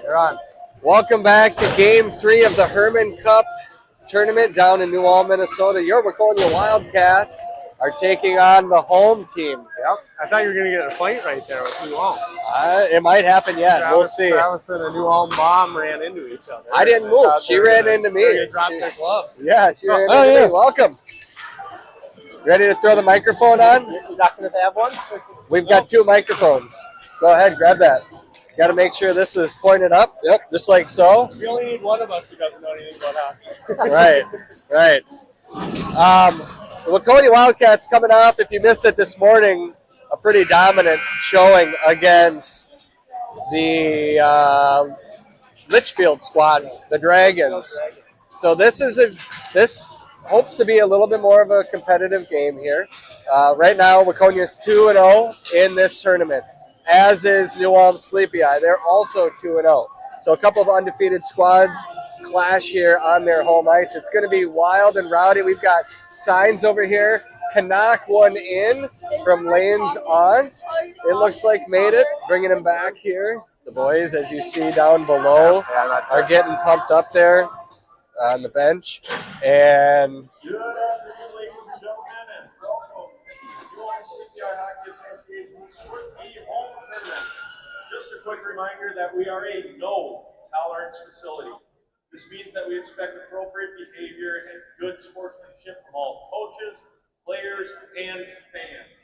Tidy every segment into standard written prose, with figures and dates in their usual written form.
They're on. Welcome back to Game 3 of the Herman Cup tournament down in New Ulm, Minnesota. Your Waconia Wildcats are taking on the home team. Yep. I thought you were going to get a fight right there with New Ulm. It might happen yet. We'll see. Travis and a New Ulm mom ran into each other. I didn't move. She ran into me. They dropped their gloves. Yeah, she ran into me. Welcome. Ready to throw the microphone on? You're not going to have one? We've got 2 microphones. Go ahead, grab that. Got to make sure this is pointed up. Yep, just like so. We only need one of us who doesn't know anything about hockey. Right. The Waconia Wildcats coming off, if you missed it this morning, a pretty dominant showing against the Litchfield squad, the Dragons. So this hopes to be a little bit more of a competitive game here. Right now, Waconia is 2-0 in this tournament, as is New Ulm Sleepy Eye. They're also 2-0. So a couple of undefeated squads clash here on their home ice. It's going to be wild and rowdy. We've got signs over here. Can knock one in from Lane's aunt. It looks like made it. Bringing him back here. The boys, as you see down below, are getting pumped up there on the bench. And just a quick reminder that we are a no tolerance facility. This means that we expect appropriate behavior and good sportsmanship from all coaches, players, and fans.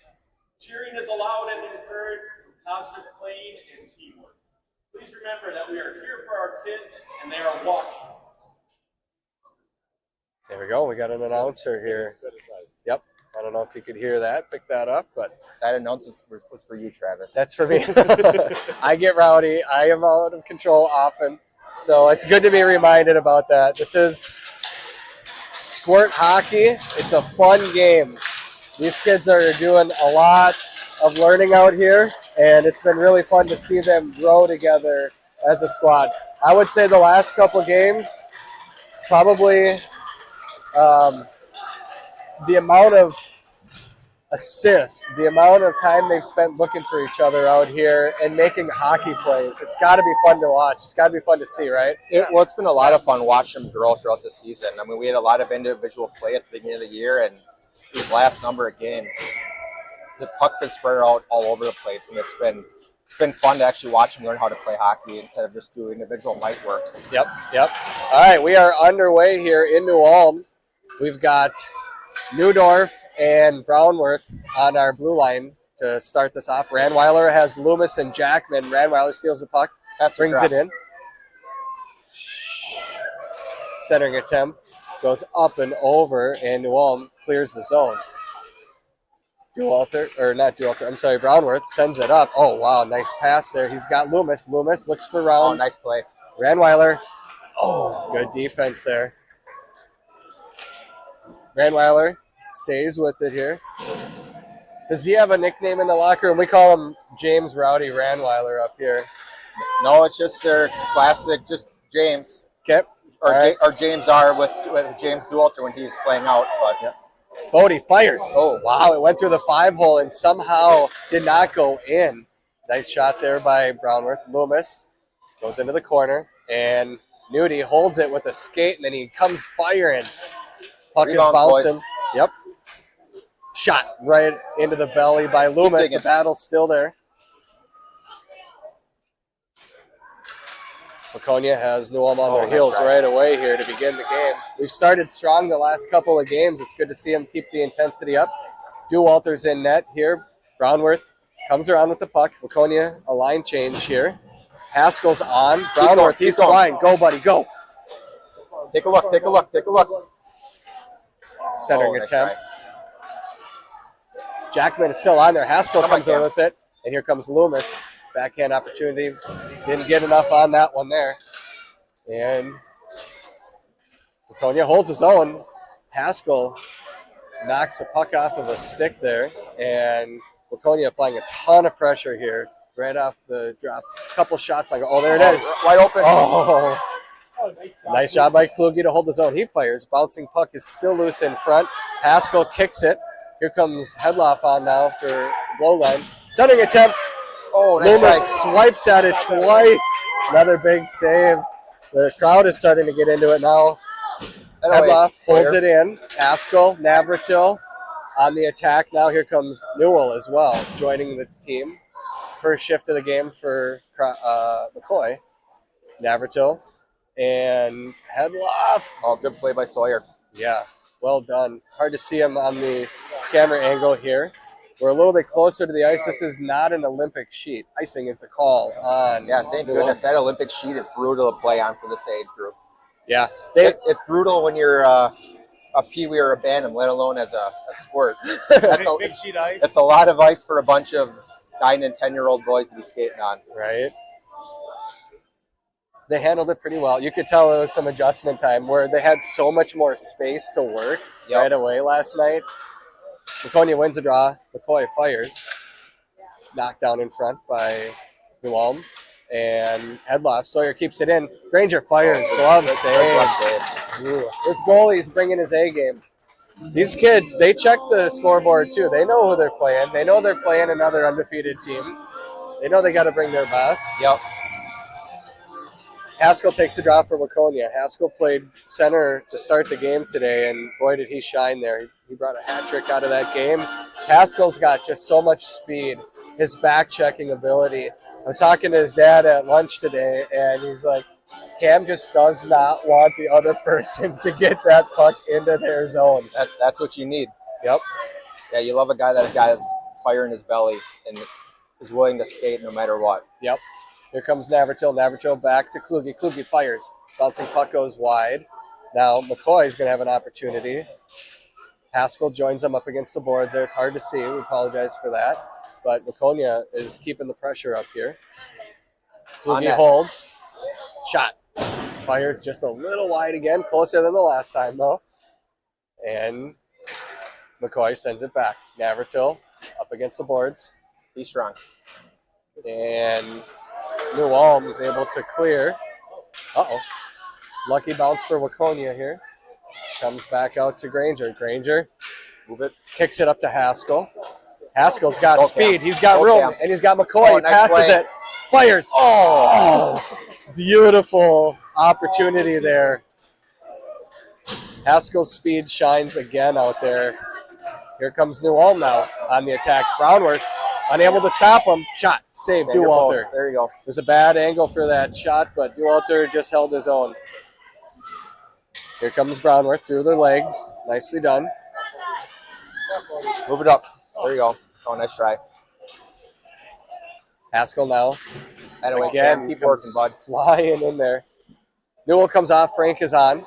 Cheering is allowed and encouraged through positive playing and teamwork. Please remember that we are here for our kids and they are watching. there we go. We got an announcer here. Yep. I don't know if you could hear that, pick that up, but that announcement was for you, Travis. That's for me. I get rowdy. I am out of control often. So it's good to be reminded about that. This is squirt hockey. It's a fun game. These kids are doing a lot of learning out here, and it's been really fun to see them grow together as a squad. I would say the last couple games, probably the amount of assists, the amount of time they've spent looking for each other out here and making hockey plays. It's got to be fun to watch. It's got to be fun to see, right? It's been a lot of fun watching them grow throughout the season. I mean, we had a lot of individual play at the beginning of the year, and these last number of games, the puck's been spread out all over the place, and it's been fun to actually watch them learn how to play hockey instead of just doing individual might work. Yep. All right, we are underway here in New Ulm. We've got Newdorf and Brownworth on our blue line to start this off. Ranweiler has Loomis and Jackman. Ranweiler steals the puck, brings it in. Centering attempt goes up and over, and New Ulm clears the zone. Brownworth sends it up. Oh, wow, nice pass there. He's got Loomis. Loomis looks for Round. Oh, nice play. Ranweiler. Oh, good defense there. Ranweiler stays with it here. Does he have a nickname in the locker room? We call him James Rowdy Ranweiler up here. No, it's just their classic, just James. Okay. Or James R with James Dualter when he's playing out. But yep. Bodie fires. Oh, wow. It went through the 5-hole and somehow did not go in. Nice shot there by Brownworth. Loomis goes into the corner, and Nudie holds it with a skate, and then he comes firing. Puck is bouncing. Boys. Yep. Shot right into the belly by Loomis. The battle's still there. Waconia has New Ulm on their heels right away here to begin the game. We've started strong the last couple of games. It's good to see them keep the intensity up. Walter's in net here. Brownworth comes around with the puck. Waconia, a line change here. Haskell's on. Brownworth, he's flying. Go, buddy, go. Take a look. Centering attempt. Jackman is still on there. Haskell comes in with it. And here comes Loomis. Backhand opportunity. Didn't get enough on that one there. And Waconia holds his own. Haskell knocks the puck off of a stick there. And Waconia applying a ton of pressure here. Right off the drop. Couple shots on goal. Oh, there it is. Wide open. Oh. Nice job by Kluge to hold his own. He fires. Bouncing puck is still loose in front. Haskell kicks it. Here comes Hedloff on now for blow line. Centering attempt. Oh, nice Loomis try. swipes at it twice. Another big save. The crowd is starting to get into it now. That away, Hedloff holds Sawyer. it in. Haskell, Navratil on the attack. Now here comes Newell as well, joining the team. First shift of the game for McCoy. Navratil and Hedloff. Oh, good play by Sawyer. Yeah, well done. Hard to see him on the camera angle here. We're a little bit closer to the ice. This is not an Olympic sheet. Icing is the call on. Yeah, thank goodness. That Olympic sheet is brutal to play on for this age group. Yeah, It's brutal when you're a peewee or a bantam, let alone as a sport. Big sheet ice. That's a lot of ice for a bunch of 9 and 10-year-old boys to be skating on. right. They handled it pretty well. You could tell it was some adjustment time where they had so much more space to work right away last night. Waconia wins a draw. McCoy fires. Knocked down in front by New Ulm. And Hedloff. Sawyer keeps it in. Granger fires. Glove save. Ooh. This goalie's bringing his A game. These kids, they check the scoreboard too. They know who they're playing. They know they're playing another undefeated team. They know they got to bring their best. Yep. Haskell takes a draw for Waconia. Haskell played center to start the game today, and boy, did he shine there. He brought a hat trick out of that game. Haskell's got just so much speed, his back-checking ability. I was talking to his dad at lunch today, and he's like, Cam just does not want the other person to get that puck into their zone. That's what you need. Yep. Yeah, you love a guy that has fire in his belly and is willing to skate no matter what. Yep. Here comes Navratil. Navratil back to Kluge. Kluge fires. Bouncing puck goes wide. Now McCoy's going to have an opportunity. Haskell joins him up against the boards there. It's hard to see. We apologize for that. But Waconia is keeping the pressure up here. Kluge holds. Shot. Fires just a little wide again. Closer than the last time, though. And McCoy sends it back. Navratil up against the boards. He's strong. And New Ulm is able to clear. Uh-oh. Lucky bounce for Waconia here. Comes back out to Granger. Granger Move it. kicks it up to Haskell. Haskell's got Go speed. Cam. He's got Go room. Cam. And he's got McCoy. Oh, He nice passes play. it. Fires. Oh! Beautiful opportunity there. Haskell's speed shines again out there. Here comes New Ulm now on the attack. Brownworth unable to stop him. Shot. Save. Dewalter. There you go. It was a bad angle for that shot, but Dewalter just held his own. Here comes Brownworth through the legs. Nicely done. Move it up. There you go. Oh, nice try. Haskell now. Anyway, Again, Cam, keep working, bud. flying in there. Newell comes off. Frank is on.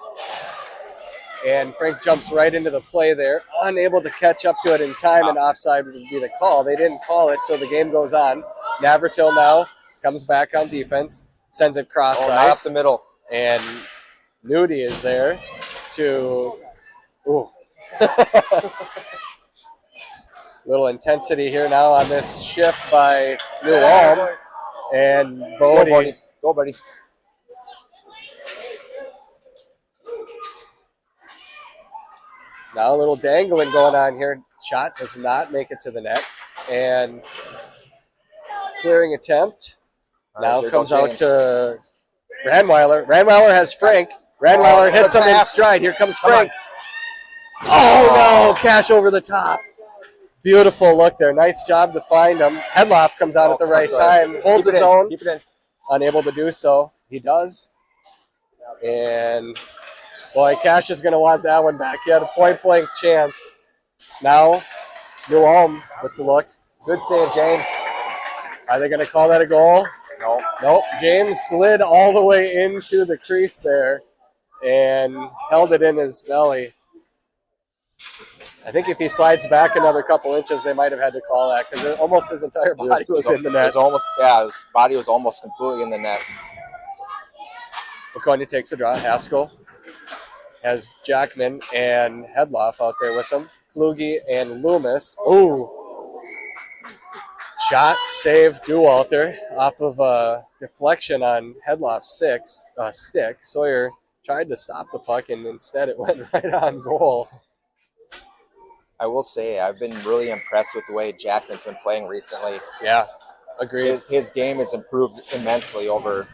And Frank jumps right into the play there. Unable to catch up to it in time, and offside would be the call. They didn't call it, so the game goes on. Navratil now comes back on defense. Sends it cross Oh, ice. not up the middle. And Nudie is there to... Ooh. Little intensity here now on this shift by New Ulm. And Go, Bodie. buddy. Go, buddy. Now a little dangling going on here. Shot does not make it to the net. And clearing attempt. Now there comes goes out James. to Ranweiler. Ranweiler has Frank. Ranweiler hits good him in pass. stride. Here comes Come Frank. Oh, no. Cash over the top. Beautiful look there. Nice job to find him. Hedloff comes out at the right time. Holds Keep it his in. own. Keep it in. Unable to do so. He does. And, boy, Cash is going to want that one back. He had a point-blank chance. Now, New Ulm with the look. Good save, James. Are they going to call that a goal? No. Nope. James slid all the way into the crease there and held it in his belly. I think if he slides back another couple inches, they might have had to call that because almost his entire body was in the It net. was almost, yeah, his body was almost completely in the net. Waconia takes a draw. Haskell has Jackman and Hedloff out there with him. Kluge and Loomis. Ooh. Shot, save, Dewalter off of a deflection on Hedloff's stick. Sawyer tried to stop the puck, and instead it went right on goal. I will say I've been really impressed with the way Jackman's been playing recently. Yeah. Agreed. His game has improved immensely over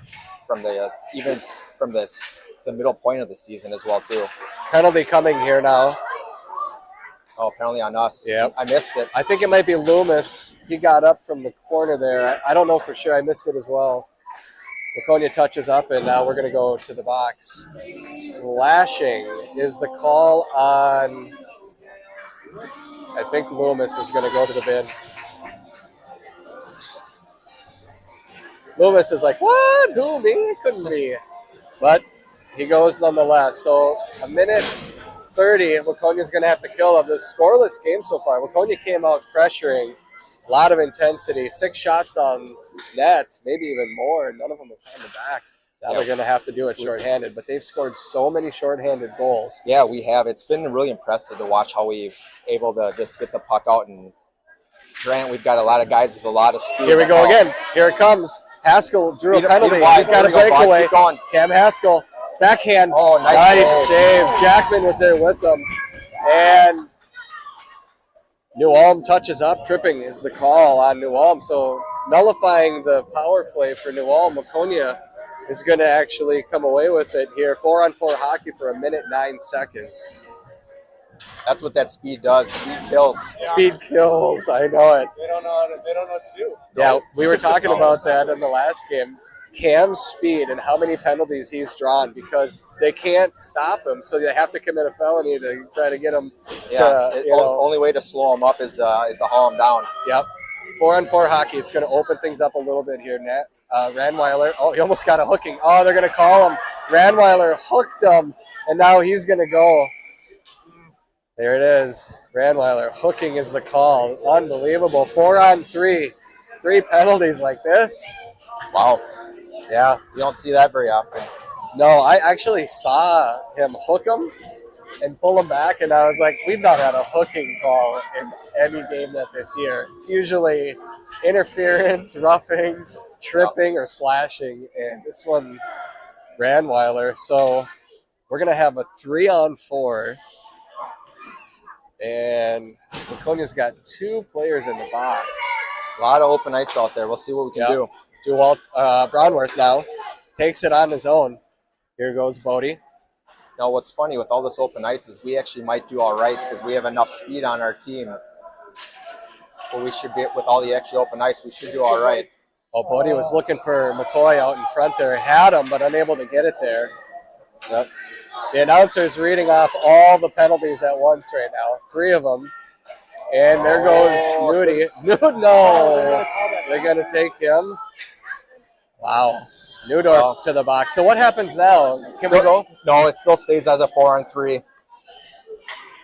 from the even from the middle point of the season as well too. Penalty coming here now. Oh, penalty on us. Yep. I missed it. I think it might be Loomis. He got up from the corner there. I don't know for sure. I missed it as well. Waconia touches up, and now we're going to go to the box. Slashing is the call on. I think Loomis is going to go to the bin. Loomis is like, what? Who, me? Couldn't be. But he goes nonetheless. So a minute 30, Waconia's going to have to kill of this scoreless game so far. Waconia came out pressuring, a lot of intensity, 6 shots on net, maybe even more. None of them have found the back. Now they're going to have to do it shorthanded, but they've scored so many shorthanded goals. Yeah, we have. It's been really impressive to watch how we've able to just get the puck out. And Grant, we've got a lot of guys with a lot of speed. Here we go again. Here it comes. Haskell drew a penalty. He's got a breakaway. Cam Haskell, backhand. Oh, nice save. Jackman was there with them. And New Ulm touches up. Tripping is the call on New Ulm. So nullifying the power play for New Ulm. Waconia is going to actually come away with it here. 4-on-4 hockey for 1:09. That's what that speed does. Speed kills. Speed kills. I know it. They don't know what to do. Yeah, we were talking about that in the last game. Cam's speed and how many penalties he's drawn because they can't stop him, so they have to commit a felony to try to get him. Only way to slow him up is to haul him down. Yep. 4-on-4 hockey. It's going to open things up a little bit here. Ranweiler. Oh, he almost got a hooking. Oh, they're going to call him. Ranweiler hooked him, and now he's going to go. There it is. Ranweiler hooking is the call. Unbelievable. 4-on-3. 3 penalties like this. Wow. Yeah. You don't see that very often. No, I actually saw him hook him and pull him back, and I was like, we've not had a hooking call in any game that this year. It's usually interference, roughing, tripping, or slashing, and this one, Ranweiler. So we're going to have a 3-on-4, and Waconia's got 2 players in the box. A lot of open ice out there. We'll see what we can do. Brownworth now takes it on his own. Here goes Bodie. Now, what's funny with all this open ice is we actually might do all right because we have enough speed on our team. But we should be, with all the extra open ice, we should do all right. Oh, Bodie was looking for McCoy out in front there. Had him, but unable to get it there. Yep. The announcer's reading off all the penalties at once right now. 3 of them. And there goes Moody. No, they're going to take him. Wow. Newdorf to the box. So what happens now? Can we go? No, it still stays as a 4-on-3.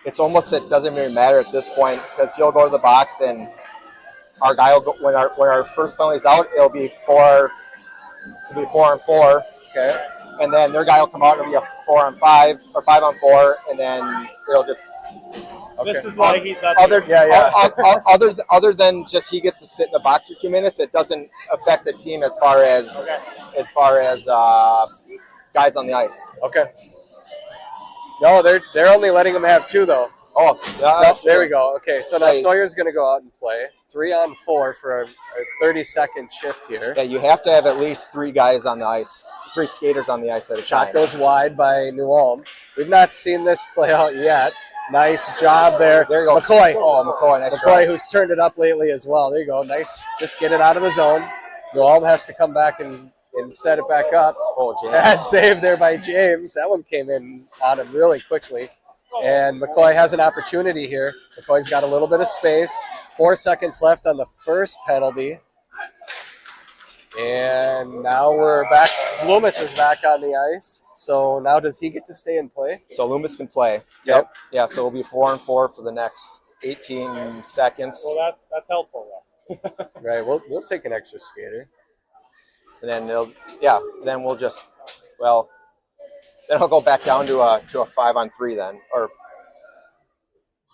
It's almost, it doesn't even matter at this point because he'll go to the box and our guy will go, when our first penalty's out, it'll be 4-on-4. Okay. And then their guy will come out and it'll be a 4-on-5 or 5-on-4, and then it'll just. Okay. This is why he's up other than just he gets to sit in the box for 2 minutes, it doesn't affect the team as far as guys on the ice. Okay. No, they're only letting him have 2 though. Oh, yeah. There we go. Okay, so now Sawyer's going to go out and play 3-on-4 for a 30-second shift here. Yeah, you have to have at least 3 guys on the ice, 3 skaters on the ice at a time. Shot goes wide by New Ulm. We've not seen this play out yet. Nice job there. There you go. McCoy. Oh, McCoy. Nice McCoy, try. who's turned it up lately as well. There you go. Nice. Just get it out of the zone. New Ulm has to come back and set it back up. Oh, James. Bad save there by James. That one came in on him really quickly. And McCoy has an opportunity here. McCoy's got a little bit of space. 4 seconds left on the first penalty. And now we're back. Loomis is back on the ice. So now does he get to stay and play? So Loomis can play. Yep. Yeah, so it'll be 4-on-4 for the next 18 seconds. Well, that's helpful, though. Right, we'll take an extra skater. And then then we'll just, then I'll go back down to a 5-on-3 then. Or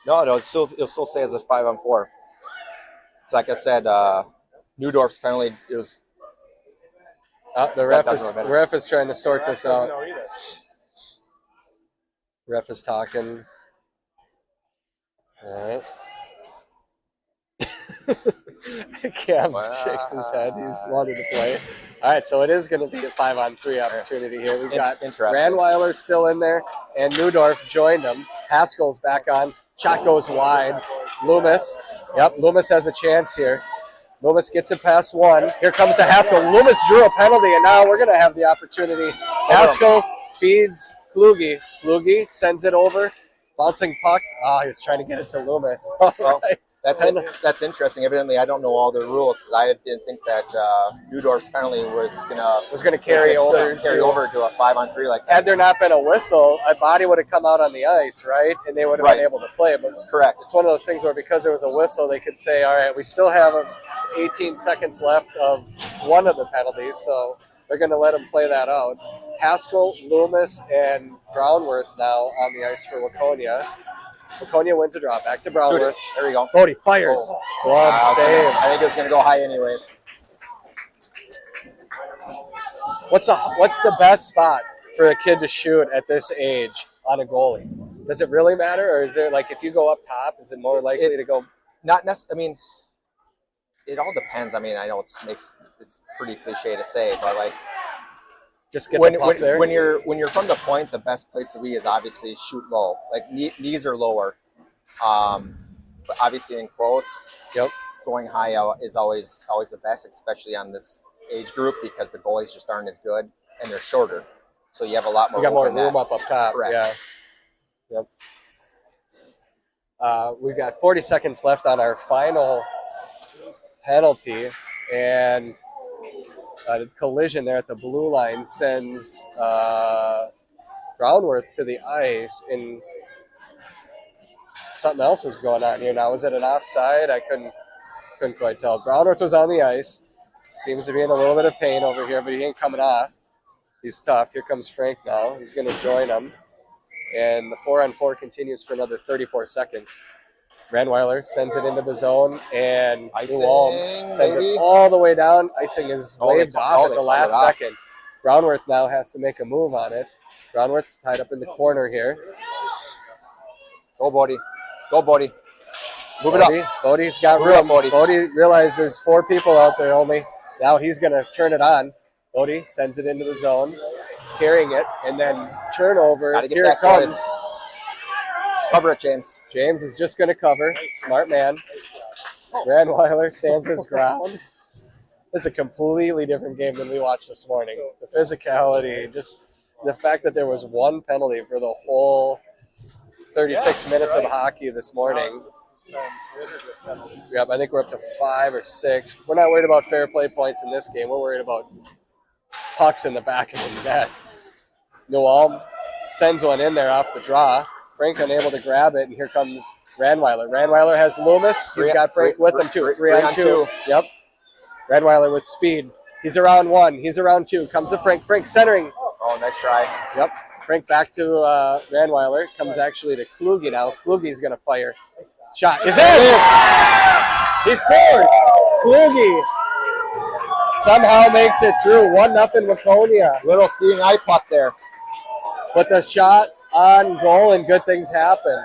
no, it'll still stay as a 5-on-4. So like I said, Newdorf's penalty, it was. The ref is trying to sort this out. Ref is talking. All right. Cam shakes his head. He's wanted to play. All right, so it is going to be a 5-on-3 opportunity here. We've got Ranweiler still in there, and Newdorf joined him. Haskell's back on. Shot goes wide. Loomis. Yep, Loomis has a chance here. Loomis gets it past one. Here comes the Haskell. Loomis drew a penalty, and now we're going to have the opportunity. Haskell feeds Kluge. Kluge sends it over. Bouncing puck. Oh, he was trying to get it to Loomis. Well, that's interesting. Evidently, I don't know all the rules because I didn't think that Newdorf's penalty was gonna carry over to a 5-on-3 like that. Had there not been a whistle, a body would have come out on the ice, right? And they would have been able to play. But correct. It's one of those things where because there was a whistle, they could say, all right, we still have 18 seconds left of one of the penalties, so they're going to let them play that out. Haskell, Loomis, and Brownworth now on the ice for Waconia. Waconia wins a draw. Back to Brownworth. There we go. Bodie fires. Glove save. I think it was going to go high anyways. What's the best spot for a kid to shoot at this age on a goalie? Does it really matter, or is there like if you go up top, is it more likely to go? Not necessarily. I mean, it all depends. I mean, I know it's pretty cliche to say, but like just get the puck there. When you're from the point, the best place to be is obviously shoot low. Like knees are lower, but obviously in close, going high out is always the best, especially on this age group because the goalies just aren't as good and they're shorter, so you have a lot more. You got more room up top. Correct. Yeah. Yep. We've got 40 seconds left on our final penalty, and a collision there at the blue line sends Brownworth to the ice, and something else is going on here now. Was it an offside? I couldn't quite tell. Brownworth was on the ice. Seems to be in a little bit of pain over here, but he ain't coming off. He's tough. Here comes Frank now. He's going to join him. And the 4-on-4 continues for another 34 seconds. Ranweiler sends it into the zone, and Newall sends it all the way down. Icing is waved off at the last second. Brownworth now has to make a move on it. Brownworth tied up in the corner here. Go, Bodie. Go, Bodie. Move it up. Bodie's got room. Bodie realized there's 4 people out there only. Now he's going to turn it on. Bodie sends it into the zone, carrying it, and then turnover. Here it comes. Boys. Cover it, James. James is just going to cover. Smart man. Ranweiler stands his ground. This is a completely different game than we watched this morning. The physicality, just the fact that there was one penalty for the whole 36 minutes of hockey this morning. Yep, I think we're up to 5 or 6. We're not worried about fair play points in this game. We're worried about pucks in the back of the net. Newall sends one in there off the draw. Frank unable to grab it, and here comes Ranweiler. Ranweiler has Loomis. He's got Frank with him, too. 3-on-2. Yep. Ranweiler with speed. He's around 1. He's around 2. Comes to Frank. Frank centering. Oh, nice try. Yep. Frank back to Ranweiler. Comes actually to Kluge now. Kluge's going to fire. Shot is in! He scores! Kluge somehow makes it through. 1-0 Waconia. Little seeing eye puck there. But the shot on goal and good things happen.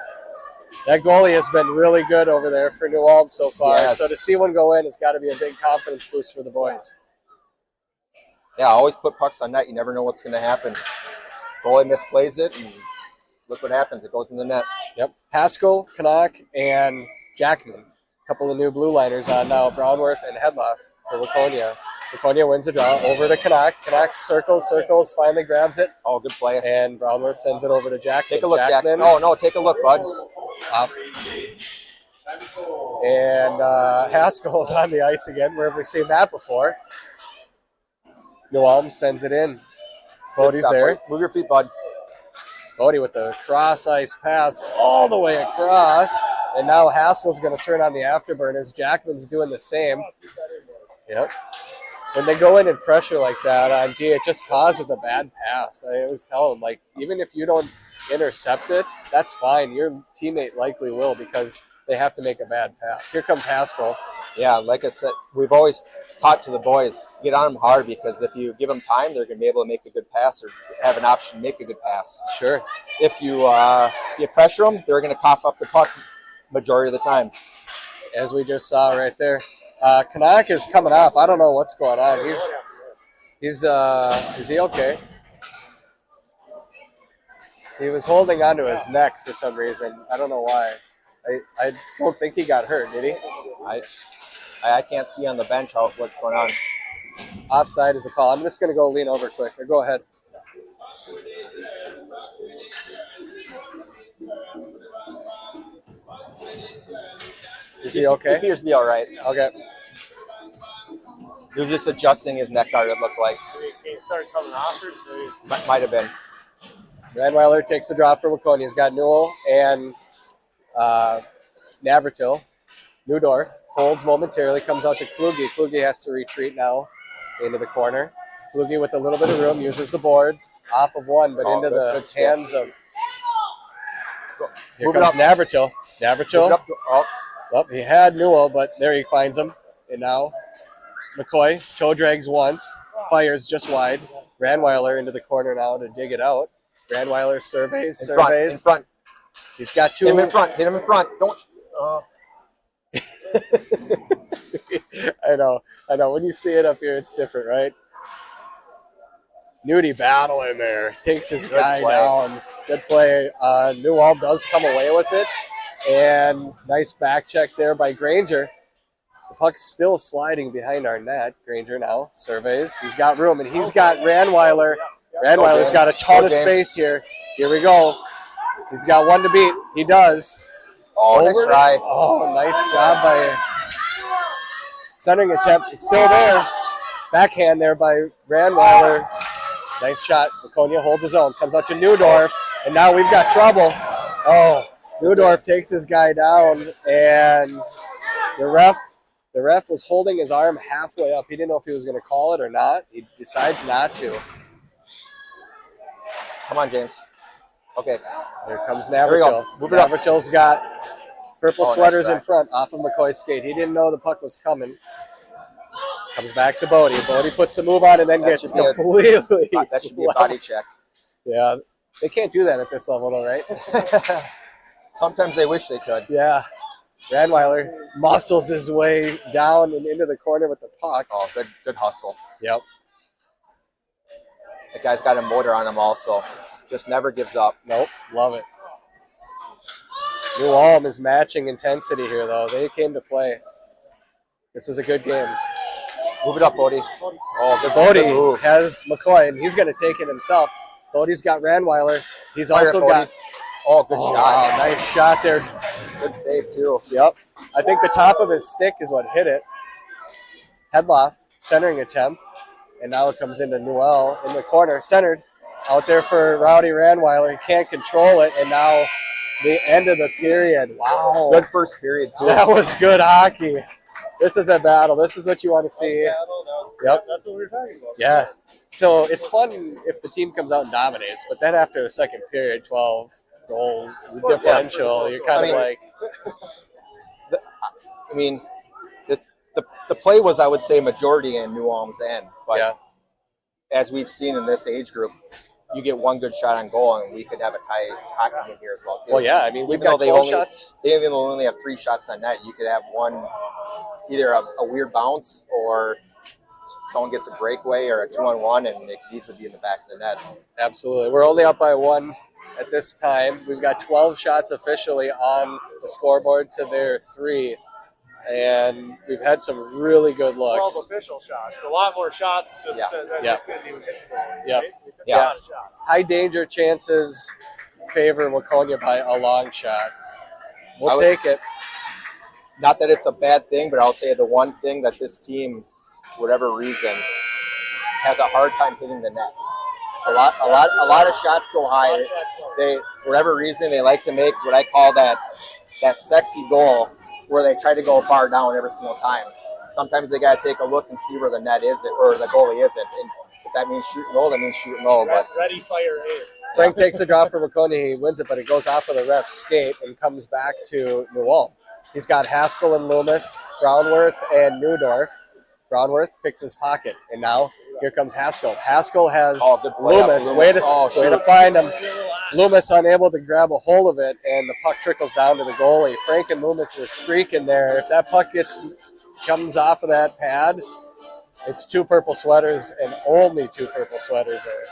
That goalie has been really good over there for New Ulm so far. Yes. So to see one go in has got to be a big confidence boost for the boys. Yeah, always put pucks on net. You never know what's going to happen. Goalie misplays it, and look what happens. It goes in the net. Yep. Haskell, Canuck, and Jackman. A couple of new blue liners on now. Brownworth and Hedloff for Waconia. Waconia wins a draw over to Canuck. Canuck circles, finally grabs it. Oh, good play. And Brownworth sends it over to Jackman. Take a look, Jackman. Oh, no, take a look, buds. Off. And Haskell's on the ice again. Where have we seen that before? New Ulm sends it in. Bodie's there. Move your feet, bud. Bodie with the cross-ice pass all the way across. And now Haskell's going to turn on the afterburners. Jackman's doing the same. Yep. When they go in and pressure like that on D, it just causes a bad pass. I always tell them, like, even if you don't intercept it, that's fine. Your teammate likely will because they have to make a bad pass. Here comes Haskell. Yeah, like I said, we've always taught to the boys, get on them hard because if you give them time, they're going to be able to make a good pass or have an option to make a good pass. Sure. If you pressure them, they're going to cough up the puck majority of the time. As we just saw right there. Kanak is coming off. I don't know what's going on. Is he okay? He was holding onto his neck for some reason. I don't know why. I don't think he got hurt, did he? I can't see on the bench what's going on. Offside is a call. I'm just going to go lean over quick. Or go ahead. Is he okay? He appears to be all right. Okay. He was just adjusting his neck guard, it looked like. He started coming off or Might have been. Ranweiler takes a drop for Waconia. He's got Newell and Navratil. Newdorf holds momentarily, comes out to Kluge. Kluge has to retreat now into the corner. Kluge with a little bit of room, uses the boards, off of one, but into the hands of... Here comes Navratil. Navratil. Oh, he had Newell, but there he finds him. And now McCoy, toe drags once, fires just wide. Ranweiler into the corner now to dig it out. Ranweiler surveys. In front. He's got two. Hit him in front. Hit him in front. Don't. I know. When you see it up here, it's different, right? Nudie battle in there. Takes his guy down. Good play. Newell does come away with it. And nice back check there by Granger. The puck's still sliding behind our net. Granger now surveys. He's got room, and he's got Ranweiler. Ranweiler's got a ton of space here. Here we go. He's got one to beat. He does. Oh, nice try. Oh, nice job by centering attempt. It's still there. Backhand there by Ranweiler. Nice shot. Waconia holds his own. Comes out to Newdorf, and now we've got trouble. Oh, Newdorf takes his guy down, and the ref was holding his arm halfway up. He didn't know if he was going to call it or not. He decides not to. Come on, James. Okay. Here comes Navratil. Navratil's got purple sweaters in front off of McCoy's skate. He didn't know the puck was coming. Comes back to Bodie. Bodie puts the move on and then gets completely... That should be a body check. Yeah. They can't do that at this level, though, right? Sometimes they wish they could. Yeah. Ranweiler muscles his way down and into the corner with the puck. Oh, good hustle. Yep. That guy's got a motor on him also. Just never gives up. Nope. Love it. New Ulm is matching intensity here, though. They came to play. This is a good game. Move it up, Bodie. Oh, good Bodie has McCoy, and he's going to take it himself. Bodie's got Ranweiler. He's also got... Oh, good shot. Wow, nice shot there. Good save, too. Yep. I think the top of his stick is what hit it. Headloft, centering attempt. And now it comes into Newell in the corner, centered. Out there for Rowdy Ranweiler. He can't control it, and now the end of the period. Wow. Good first period, too. That was good hockey. This is a battle. This is what you want to see. Yep. That's what we were talking about. Yeah. So it's fun if the team comes out and dominates, but then after the second period, 12-goal differential, you're kind of like... The play was, I would say, majority in New Ulm's end. But yeah. As we've seen in this age group, you get one good shot on goal, and we could have a tie hockey game here as well, too. Well, yeah. I mean, we've got 12 shots. They only have 3 shots on net. You could have one, either a weird bounce or someone gets a breakaway or a 2-on-1, and it could easily be in the back of the net. Absolutely. We're only up by 1 at this time. We've got 12 shots officially on the scoreboard to their 3. And we've had some really good looks. 12 official shots. A lot more shots than Yeah. couldn't even hit. Yep. Right? Yeah. High danger chances favor Waconia by a long shot. We'll take it. Not that it's a bad thing, but I'll say the one thing that this team, for whatever reason, has a hard time hitting the net. A lot of shots go high. They, for whatever reason, they like to make what I call that sexy goal, where they try to go far down every single time. Sometimes they got to take a look and see where the net is, or the goalie isn't. And if that means shooting goal, that means shooting goal. But Ready, fire, aim. Frank takes a drop for Waconia. He wins it, but it goes off of the ref's skate and comes back to New Ulm. He's got Haskell and Loomis, Brownworth and Newdorf. Brownworth picks his pocket, and now here comes Haskell. Haskell has Loomis. Way to find him. Loomis unable to grab a hold of it, and the puck trickles down to the goalie. Frank and Loomis were streaking there. If that puck gets comes off of that pad. It's 2 purple sweaters and only 2 purple sweaters there.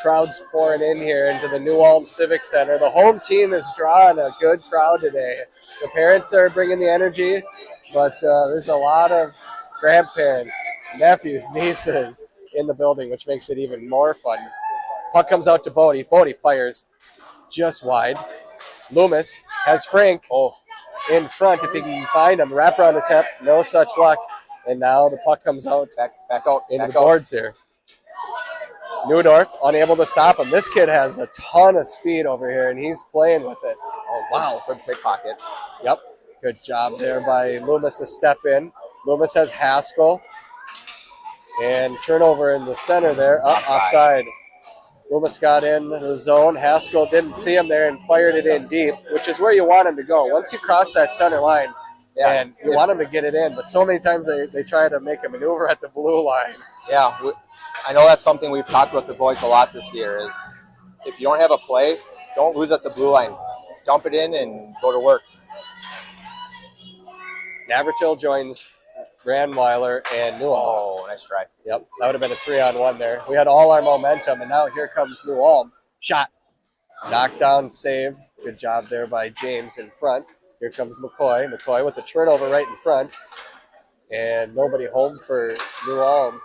Crowds pouring in here into the New Ulm Civic Center. The home team is drawing a good crowd today. The parents are bringing the energy, but there's a lot of grandparents, nephews, nieces in the building, which makes it even more fun. Puck comes out to Bodie. Bodie fires just wide. Loomis has Frank in front if he can find him. Wraparound attempt, no such luck. And now the puck comes out back out into the boards here. Neudorf unable to stop him. This kid has a ton of speed over here, and he's playing with it. Oh, wow. Good pickpocket. Yep. Good job there by Loomis to step in. Loomis has Haskell. And turnover in the center there. Offside. Loomis got in the zone. Haskell didn't see him there and fired it in deep, which is where you want him to go. Once you cross that center line, and you want him to get it in, but so many times they try to make a maneuver at the blue line. Yeah, I know that's something we've talked with the boys a lot this year is if you don't have a play, don't lose at the blue line. Dump it in and go to work. Navratil joins Brandweiler and New Ulm. Oh, nice try. Yep, that would have been a 3-on-1 there. We had all our momentum, and now here comes New Ulm. Shot. Knockdown save. Good job there by James in front. Here comes McCoy. McCoy with the turnover right in front. And nobody home for New Ulm.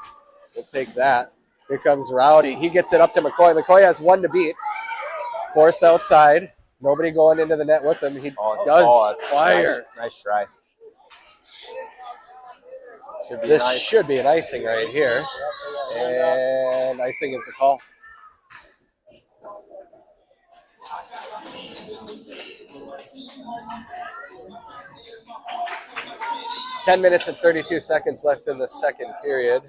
We'll take that. Here comes Rowdy. He gets it up to McCoy. McCoy has 1 to beat. Forced outside. Nobody going into the net with him. He does fire. Nice try. Should be an icing right here. And icing is the call. Ten minutes and 32 seconds left in the second period.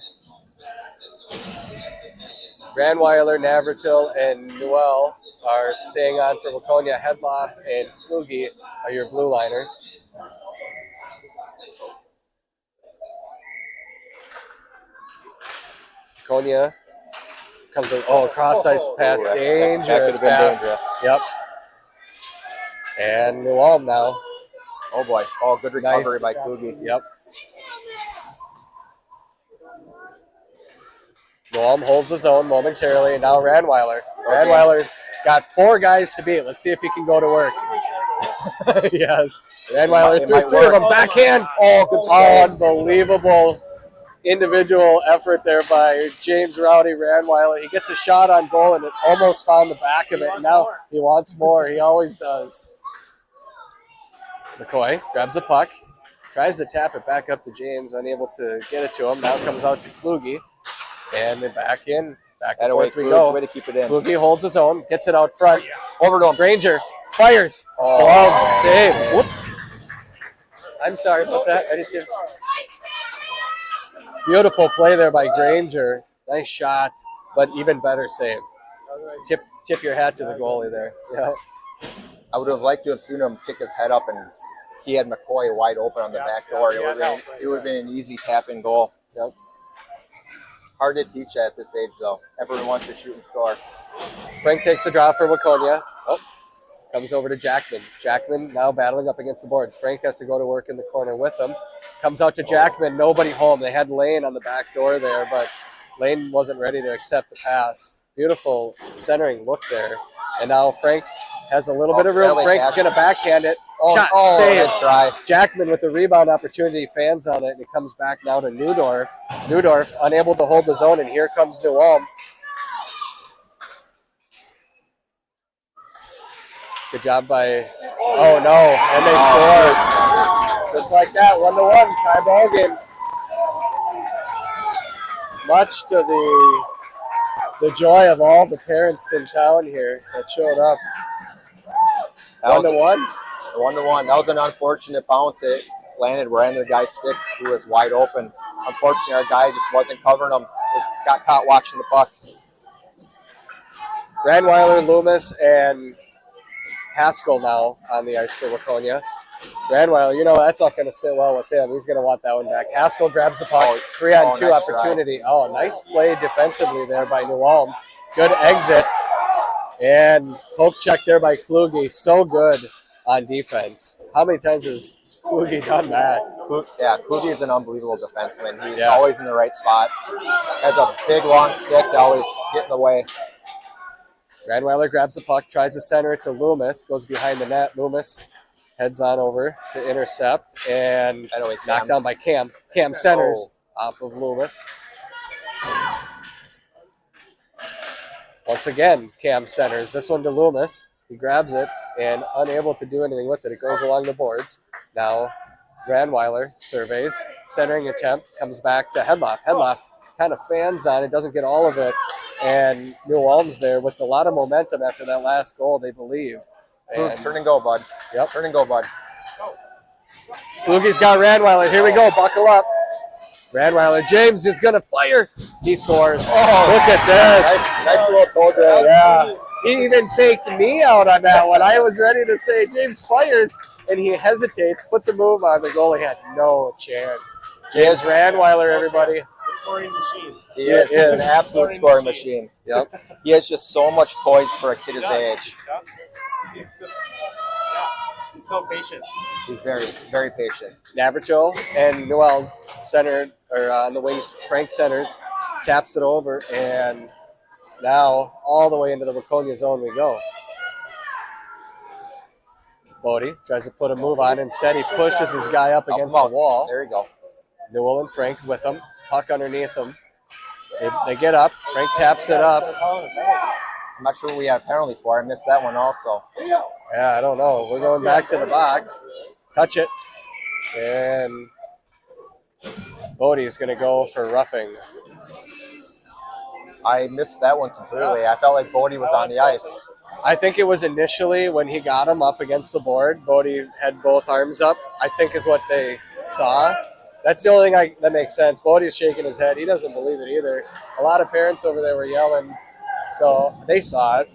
Brandweiler, Navratil, and Newell are staying on for Waconia. Hedloff and Kluge are your blue liners. Waconia comes over. Cross-ice pass. Dangerous pass. Dangerous. Yep. And New Ulm now. Oh, boy. Oh, good recovery by Kluge. Yep. New Ulm holds his own momentarily, and now Ranweiler. Ranweiler's got 4 guys to beat. Let's see if he can go to work. Yes. Ranweiler threw 3 of them. Backhand. Oh, good save. Unbelievable individual effort there by James Rowdy Ranweiler. He gets a shot on goal, and it almost found the back of it. And now he wants more. He always does. McCoy grabs the puck, tries to tap it back up to James, unable to get it to him. Now comes out to Kluge, and then back and forth we go. Way to keep it in. Kluge holds his own, gets it out front. Over to him. Granger fires. Glove save. Whoops. I'm sorry about that. I did too. Beautiful play there by Granger. Nice shot, but even better save. Tip your hat to the goalie there. Yeah. I would have liked to have seen him kick his head up, and he had McCoy wide open on the back door. It would have been an easy tap-in goal. Yep. Hard to teach that at this age, though. Everyone wants to shoot and score. Frank takes a draw for Waconia. Comes over to Jackman. Jackman now battling up against the boards. Frank has to go to work in the corner with him. Comes out to Jackman. Nobody home. They had Lane on the back door there, but Lane wasn't ready to accept the pass. Beautiful centering look there. And now Frank has a little bit of room. Frank's going to backhand it. Shot, save. Nice try. Jackman with the rebound opportunity, fans on it, and it comes back now to Neudorf. Neudorf unable to hold the zone, and here comes New Ulm. Good job by, oh no, and they scored. Just like that, 1-1, tie ball game. Much to the joy of all the parents in town here that showed up. 1-1? 1-1. That was an unfortunate bounce. It landed right under the guy's stick, who was wide open. Unfortunately, our guy just wasn't covering him. Just got caught watching the puck. Brandweiler, Loomis, and Haskell now on the ice for Waconia. Brandweiler, that's not going to sit well with him. He's going to want that one back. Haskell grabs the puck. 3-on-2 nice opportunity. Try. Oh, nice play defensively there by New Ulm. Good exit. And poke check there by Kluge. So good on defense. How many times has Kluge done that? Yeah, Kluge is an unbelievable defenseman. He's Yeah. always in the right spot. Has a big, long stick to always get in the way. Ranweiler grabs the puck, tries to center it to Loomis, goes behind the net. Loomis heads on over to intercept, and Anyway, Cam. knocked down by Cam. Cam centers off of Loomis. Once again, Cam centers. This one to Loomis. He grabs it and unable to do anything with it. It goes along the boards. Now Ranweiler surveys. Centering attempt comes back to Hedloff. Hedloff kind of fans on it, doesn't get all of it. And New Ulm's there with a lot of momentum after that last goal, they believe. And, Turn and go, bud. Yep. Turn and go, bud. Kluge's got Ranweiler. Here we go. Buckle up. Ranweiler. James is going to fire. He scores. Oh, look at this. Nice little goal there. Yeah. He even faked me out on that one. I was ready to say James fires, and he hesitates, puts a move on. The goalie had no chance. James Ranweiler, everybody. Scoring machines. He is an absolute scoring machine. Yep. He has just so much poise for a kid his age. He's so patient. He's very, very patient. Navratil and Noel centered, or on the wings, Frank centers, taps it over, and now all the way into the Waconia zone we go. Bodie tries to put a move on. Instead, he pushes his guy up against the wall. There you go. Newell and Frank with him. Puck underneath them. They get up. Frank taps it up. I'm not sure what we had a penalty for. I missed that one also. Yeah, I don't know. We're going back to the box. Touch it. And Bodie is going to go for roughing. I missed that one completely. I felt like Bodie was on the ice. I think it was initially when he got him up against the board. Bodie had both arms up, I think is what they saw. That's the only thing that makes sense. Bodie's shaking his head. He doesn't believe it either. A lot of parents over there were yelling, so they saw it.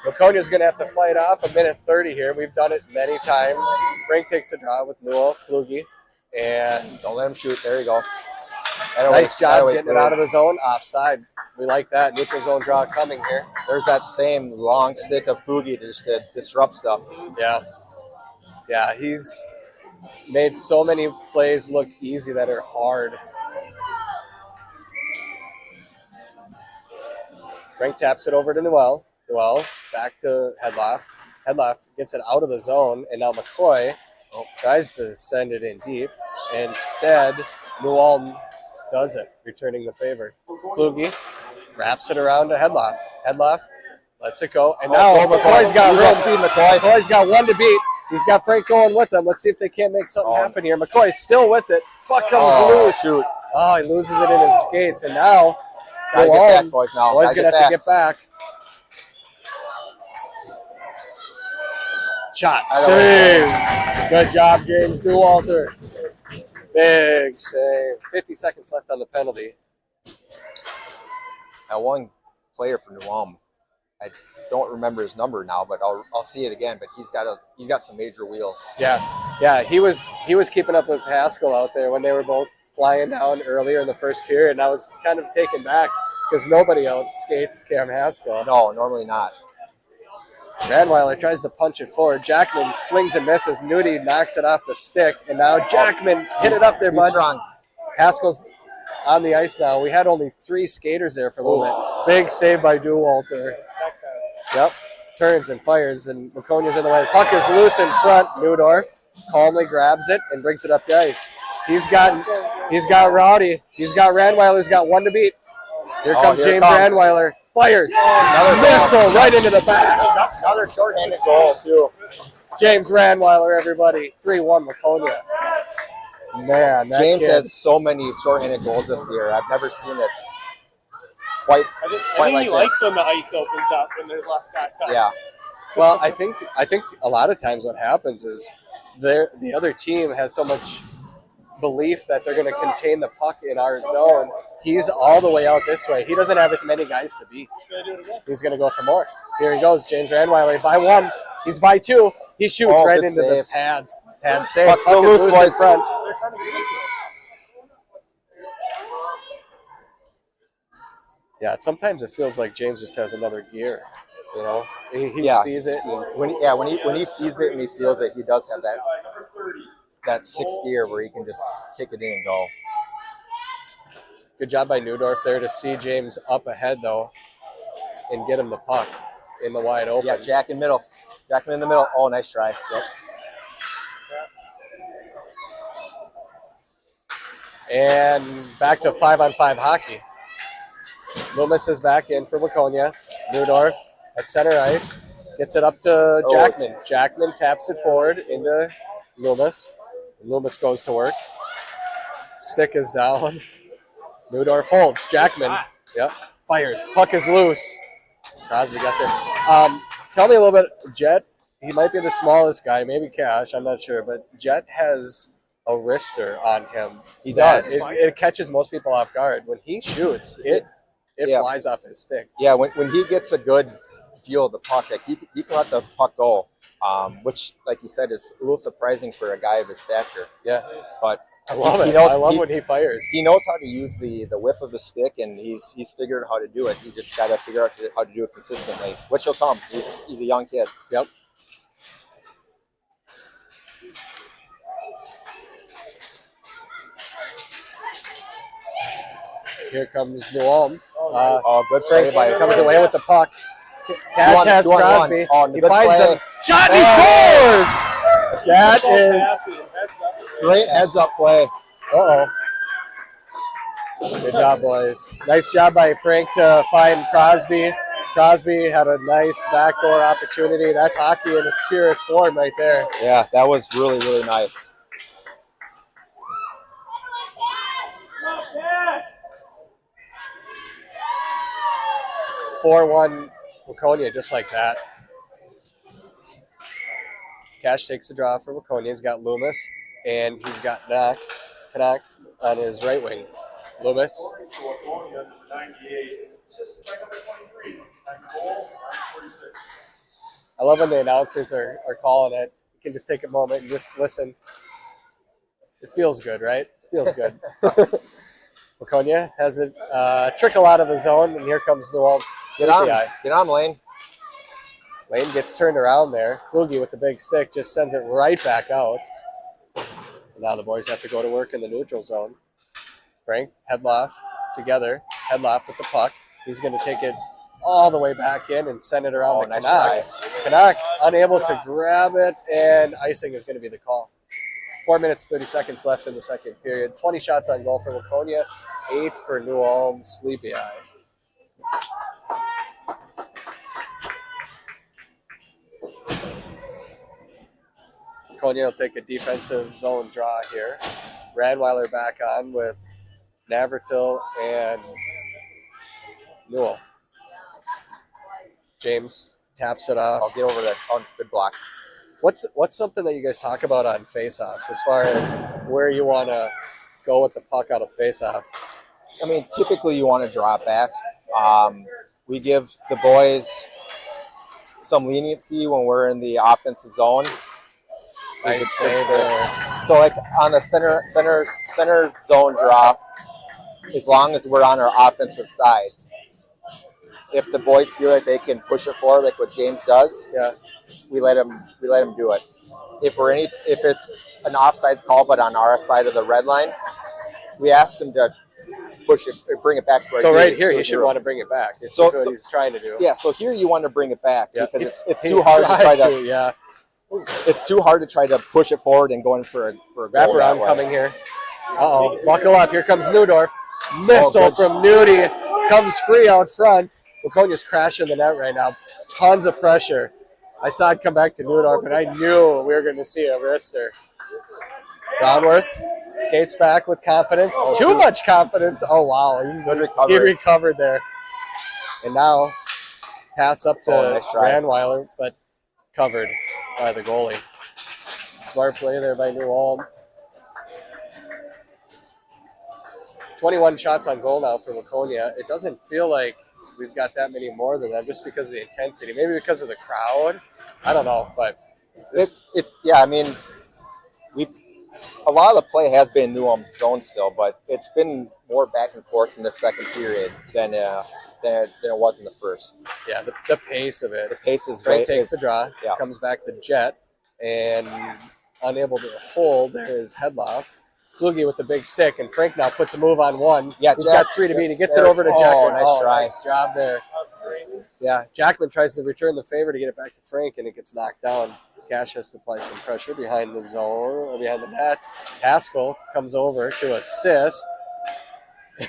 Waconia's going to have to fight off a minute 30 here. We've done it many times. Frank takes a draw with Newell, Kluge, and don't let him shoot. There you go. Nice job getting it out of the zone. Offside. We like that. Neutral zone draw coming here. There's that same long stick of Kluge just to disrupt stuff. Yeah. Yeah, he's made so many plays look easy that are hard. Frank taps it over to Newell. Newell back to Hedloff. Hedloff gets it out of the zone, and now McCoy tries to send it in deep. Instead, Newell does it, returning the favor. Kluge wraps it around to Hedloff. Hedloff lets it go, and now McCoy's got room. Speed, McCoy. McCoy's got one to beat. He's got Frank going with him. Let's see if they can't make something happen here. McCoy's still with it. Puck comes loose. Shoot. Oh, he loses it in his skates, and now Gotta get back, boys. Now, boys gonna have to get back. Shot. Save. Good job, James Newalter. Big save. 50 seconds left on the penalty. Now, one player for New Ulm, I don't remember his number now, but I'll see it again. But he's got some major wheels. Yeah. He was keeping up with Haskell out there when they were both flying down earlier in the first period, and I was kind of taken back because nobody outskates Cam Haskell. No, normally not. Ranweiler tries to punch it forward. Jackman swings and misses. Nudie knocks it off the stick, and now Jackman hit it up there, bud. Strong. Haskell's on the ice now. We had only 3 skaters there for a little bit. Big save by Dewalter. Yep. Turns and fires, and Waconia's in the way. The puck is loose in front. Newdorf calmly grabs it and brings it up the ice. He's got Rowdy. He's got Ranweiler's got one to beat. Here comes James Ranweiler. Fires. Another missile right into the back. Another shorthanded goal, too. James Ranweiler, everybody. 3-1 Waconia. Man, that James kid has so many shorthanded goals this year. I've never seen it quite I think like he likes this. when the ice opens up and there's less guys out. Yeah. Well, I think a lot of times what happens is the other team has so much belief that they're going to contain the puck in our zone. He's all the way out this way. He doesn't have as many guys to beat. He's going to go for more. Here he goes, James Ranweiler by 1. He's by 2. He shoots right into the pads. Pad save. Puck still loose, boys. In front. Yeah, sometimes it feels like James just has another gear. You know, he Yeah. sees it. When he sees it and he feels it, he does have that sixth gear where he can just kick it in and go. Good job by Neudorf there to see James up ahead though, and get him the puck in the wide open. Yeah, Jack in middle. Jackman in the middle. Oh, nice try. Yep. And back to 5-on-5 hockey. Loomis is back in for Waconia. Neudorf at center ice. Gets it up to Jackman. Jackman taps it forward into Loomis. Loomis goes to work. Stick is down. Neudorf holds. Jackman. Yep. Fires. Puck is loose. Crosby got there. Tell me a little bit. Jet, he might be the smallest guy. Maybe Cash. I'm not sure. But Jet has a wrister on him. He does. It catches most people off guard. When he shoots, it flies off his stick. Yeah, when he gets a good feel of the puck, like he can let the puck go, which, like you said, is a little surprising for a guy of his stature. Yeah. But I love it. Knows, I love when he fires. He knows how to use the whip of the stick, and he's figured out how to do it. He just got to figure out how to do it consistently, which will come. He's a young kid. Yep. Here comes New Ulm. Good play by comes away with the puck. Cash has Crosby. He finds him. Shot and he scores! That is great heads-up play. Uh-oh. Good job, boys. Nice job by Frank to find Crosby. Crosby had a nice backdoor opportunity. That's hockey in its purest form right there. Yeah, that was really, really nice. (4-1) Waconia, just like that. Cash takes the draw for Waconia. He's got Loomis, and he's got Canuck on his right wing. Loomis. I love when the announcers are calling it. You can just take a moment and just listen. It feels good, right? It feels good. Waconia has it trickle out of the zone, and here comes New Ulm's Get on, Lane. Lane gets turned around there. Kluge with the big stick just sends it right back out. And now the boys have to go to work in the neutral zone. Frank, Hedloff together. Hedloff with the puck. He's going to take it all the way back in and send it around the Canuck. Canuck unable to grab it, and icing is going to be the call. 4 minutes, 30 seconds left in the second period. 20 shots on goal for Waconia, 8 for New Ulm. Sleepy Eye. Waconia will take a defensive zone draw here. Radweiler back on with Navratil and Newell. James taps it off. I'll get over there. Oh, good block. What's something that you guys talk about on face-offs as far as where you want to go with the puck out of face-off? I mean, typically you want to drop back. We give the boys some leniency when we're in the offensive zone. Nice save there. So, like on the center zone drop, as long as we're on our offensive side, if the boys feel like they can push it forward, like what James does, we let him do it. If it's an offsides call, but on our side of the red line, we ask him to push it, or bring it back to our So team. right here, he should want to bring it back. It's what he's trying to do. Yeah, so here you want to bring it back because it's He too hard to try to. Yeah. It's too hard to try to push it forward and going for a goal Wraparound coming here. Uh-oh. Buckle up. Here comes Neudorf. Missile from Nudie. Comes free out front. Waconia's crashing the net right now. Tons of pressure. I saw it come back to Neudorf, and I knew we were going to see a wrister. Brownworth skates back with confidence. Too much confidence. Oh, wow. He recovered there. And now pass up to nice try. Ranweiler, but covered by the goalie. Smart play there by New Ulm. 21 shots on goal now for Waconia. It doesn't feel like we've got that many more than that just because of the intensity. Maybe because of the crowd. I don't know, but it's yeah, I mean, a lot of the play has been New Ulm's zone still, but it's been more back and forth in the second period than it was in the first. Yeah, the pace of it. The pace is Frank takes the draw, yeah. comes back to Jet, and unable to hold his headlock. Kluge with the big stick, and Frank now puts a move on one. Yeah, he's got 3 to beat. He gets it over to Jackman. Nice try. Nice job there. Yeah, Jackman tries to return the favor to get it back to Frank, and it gets knocked down. Cash has to apply some pressure behind the zone or behind the net. Haskell comes over to assist.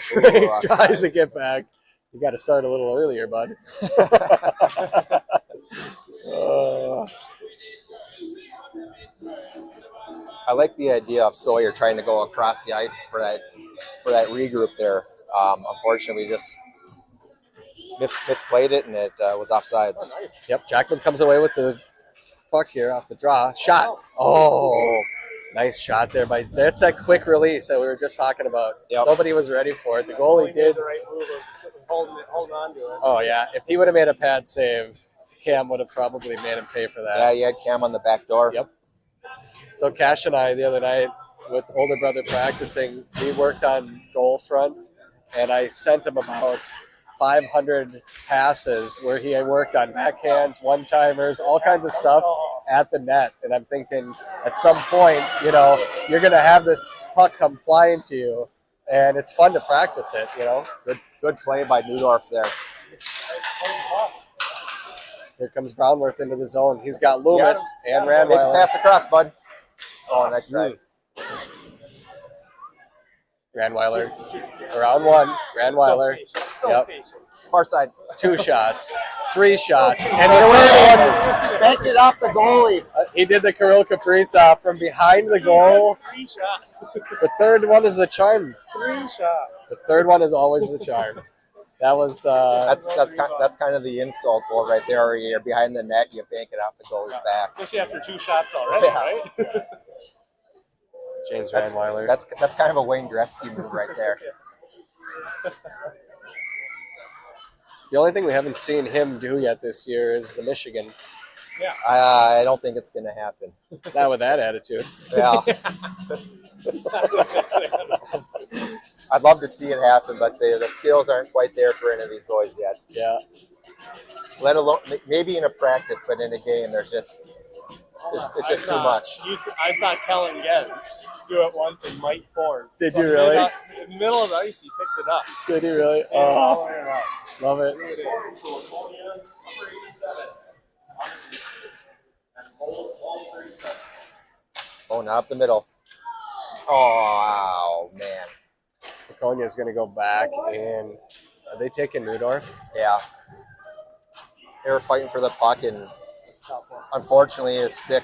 Frank tries to get back. You got to start a little earlier, bud. I like the idea of Sawyer trying to go across the ice for that regroup there. Unfortunately, we just misplayed it, and it was offsides. Yep, Jackman comes away with the puck here off the draw. Shot. Oh, nice shot there. That's that quick release that we were just talking about. Yep. Nobody was ready for it. The goalie did. The right move of holding on to it. Oh, yeah. If he would have made a pad save, Cam would have probably made him pay for that. Yeah, you had Cam on the back door. Yep. So Cash and I, the other night, with older brother practicing, we worked on goal front, and I sent him about 500 passes where he had worked on backhands, one-timers, all kinds of stuff at the net. And I'm thinking at some point, you're going to have this puck come flying to you, and it's fun to practice it, Good play by Newdorf there. Here comes Brownworth into the zone. He's got Loomis and Make the Ranweiler. pass across, bud. Oh, nice try. Ranweiler around one. Ranweiler. Yep. Far side. 2 shots. 3 shots. And Bench it off the goalie. he did the Kirill Kaprizov from behind the goal. 3 shots. The third one is the charm. 3 shots. The third one is always the charm. That was That's kind of the insult goal right there. You're behind the net, you bank it off the goalie's back. Especially after 2 shots already, right? James Ranweiler. That's kind of a Wayne Gretzky move right there. The only thing we haven't seen him do yet this year is the Michigan. Yeah. I don't think it's going to happen. Not with that attitude. Yeah. I'd love to see it happen, but the skills aren't quite there for any of these boys yet. Yeah. Let alone maybe in a practice, but in a game, it's just too much. I saw Kellen Gens do it once in Mike Ford's. Did you really? In the middle of the ice, he picked it up. Did he really? All Oh, the way around. love it. Waconia, number 87. And hold 37. Oh, not up the middle. Oh, man. Waconia is going to go back, and are they taking Newdorf? Yeah. They were fighting for the puck, and unfortunately his stick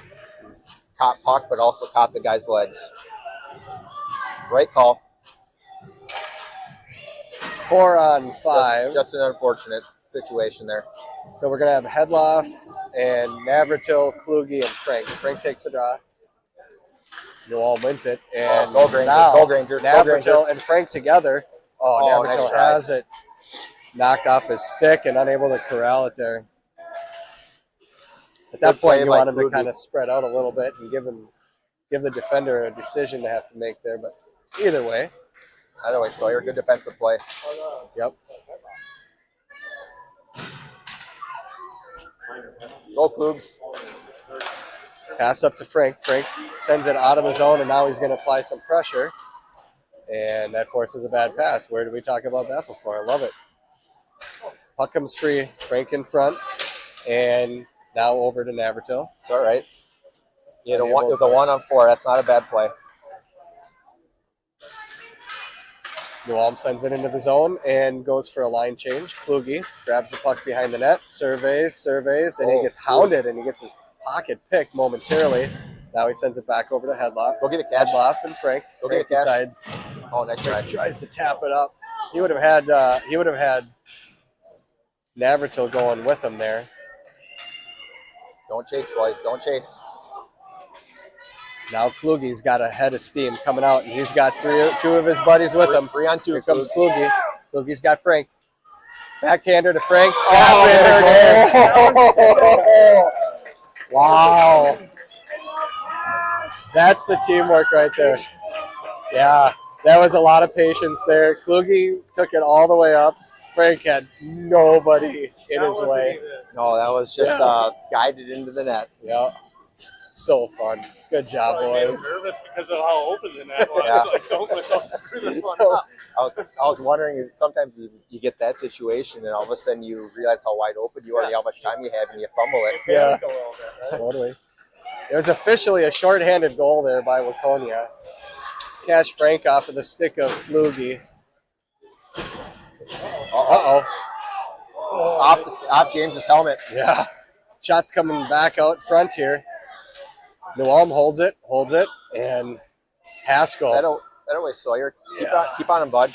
caught puck, but also caught the guy's legs. Right call. 4 on 5. Just an unfortunate situation there. So we're going to have Hedloff and Navratil, Kluge, and Frank. Frank takes a draw. New Ulm wins it. And Go Granger. now Go Granger. Go Navratil Granger. and Frank together. Oh, nice Navratil try. has it knocked off his stick and unable to corral it there. At that Good point, play you by want him to Kluge. kind of spread out a little bit and give the defender a decision to have to make there. But either way, Either way, Sawyer, good defensive play. yep. Go Cougs. Pass up to Frank. Frank sends it out of the zone, and now he's going to apply some pressure. And that forces a bad pass. Where did we talk about that before? I love it. Puck comes free. Frank in front. And now over to Navratil. It's all right. It was a 1-on-4. That's not a bad play. New Ulm sends it into the zone and goes for a line change. Kluge grabs the puck behind the net, surveys, and he gets hounded, and he gets his pocket picked momentarily. Now he sends it back over to Hedloff. Go get a catch. Hedloff and Frank. Go Frank get a catch. decides. Oh, nice try. Tries to tap it up. He would have had Navratil going with him there. Don't chase, boys. Don't chase. Now Kluge's got a head of steam coming out, and he's got 2 of his buddies with him. 3 on 2. Here comes Kluge. Kluge's got Frank. Backhander to Frank. Oh, there it is. Wow. That's the teamwork right there. Yeah, that was a lot of patience there. Kluge took it all the way up. Frank had nobody in his way. No, that was just guided into the net. Yeah, so fun. Good job, Made him boys. nervous because of how open the net was. Yeah. Like, don't screw this one up. I was wondering if sometimes you get that situation and all of a sudden you realize how wide open you are and how much time you have and you fumble it. Yeah, Go a little bit, right? totally. It was officially a shorthanded goal there by Waconia. Cash Frank off of the stick of Kluge. Uh-oh. Off James's helmet. Yeah. Shot's coming back out front here. New Ulm holds it, and Haskell. That away, Sawyer. Keep on him, bud.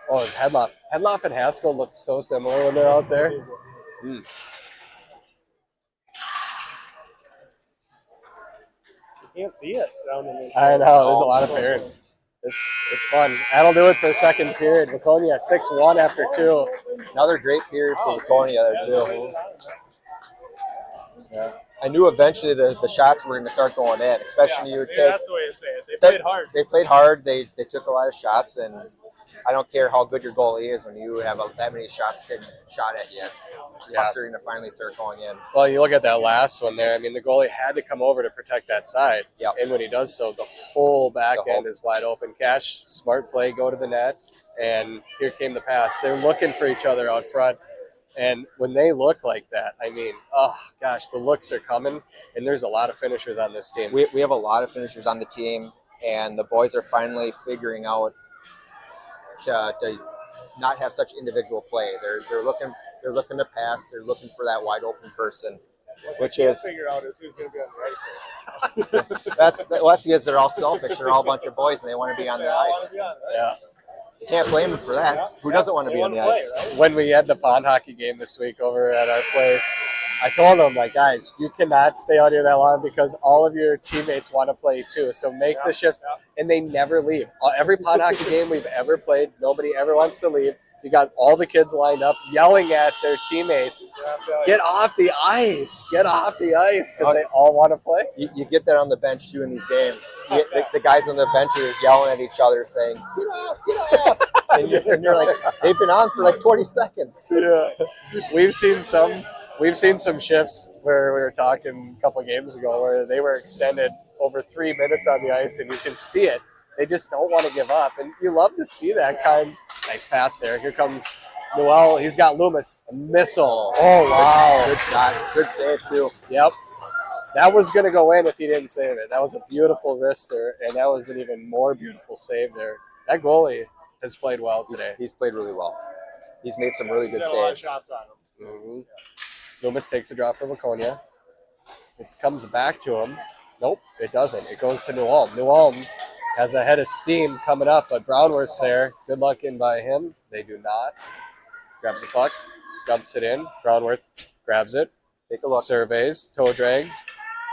Oh, it's Headloff. Headloff and Haskell look so similar when they're out there. You can't see it down in the I know. There's a lot of parents. It's fun. That'll do it for the second period. Waconia 6-1 after 2. Another great period for Waconia there, too. Yeah. I knew eventually the shots were going to start going in, especially you would Maybe take. that's the way to say it. They played hard. They played hard. They took a lot of shots, and I don't care how good your goalie is when you have that many shots getting shot at you. Pucks are going to finally start going in. Well, you look at that last one there. I mean, the goalie had to come over to protect that side. Yep. And when he does so, the whole back end is wide open. Cash, smart play, go to the net, and here came the pass. They're looking for each other out front. And when they look like that, I mean, oh, gosh, the looks are coming, and there's a lot of finishers on this team. We have a lot of finishers on the team, and the boys are finally figuring out to not have such individual play. They're looking to pass. They're looking for that wide open person, which is figure out is who's going to be on the ice. that's because they're all selfish. They're all a bunch of boys, and they want to be on the ice. Yeah. You can't blame them for that. Who doesn't want to be on the ice? When we had the pond hockey game this week over at our place, I told them, like, guys, you cannot stay out here that long because all of your teammates want to play too. So make the shifts, and they never leave. Every pond hockey game we've ever played, nobody ever wants to leave. You got all the kids lined up yelling at their teammates, get off the ice, because they all want to play. You get that on the bench too in these games. The guys on the bench are yelling at each other saying, get off. and you're like, they've been on for like 20 seconds. Yeah. We've seen some shifts where we were talking a couple of games ago where they were extended over 3 minutes on the ice, and you can see it. They just don't want to give up, and you love to see that kind. Nice pass there. Here comes Noel. He's got Loomis. A missile. Oh, wow. Good shot. Good save, too. Yep. That was going to go in if he didn't save it. That was a beautiful wrister, and that was an even more beautiful save there. That goalie has played well today. He's played really well. He's made some really good He's got a lot of saves. shots on him. Mm-hmm. Loomis takes a draw for Waconia. It comes back to him. Nope, it doesn't. It goes to New Ulm. New Ulm has a head of steam coming up, but Brownworth's there. Good luck in by him. They do not. Grabs the puck, dumps it in. Brownworth grabs it. Take a look. Surveys, toe drags,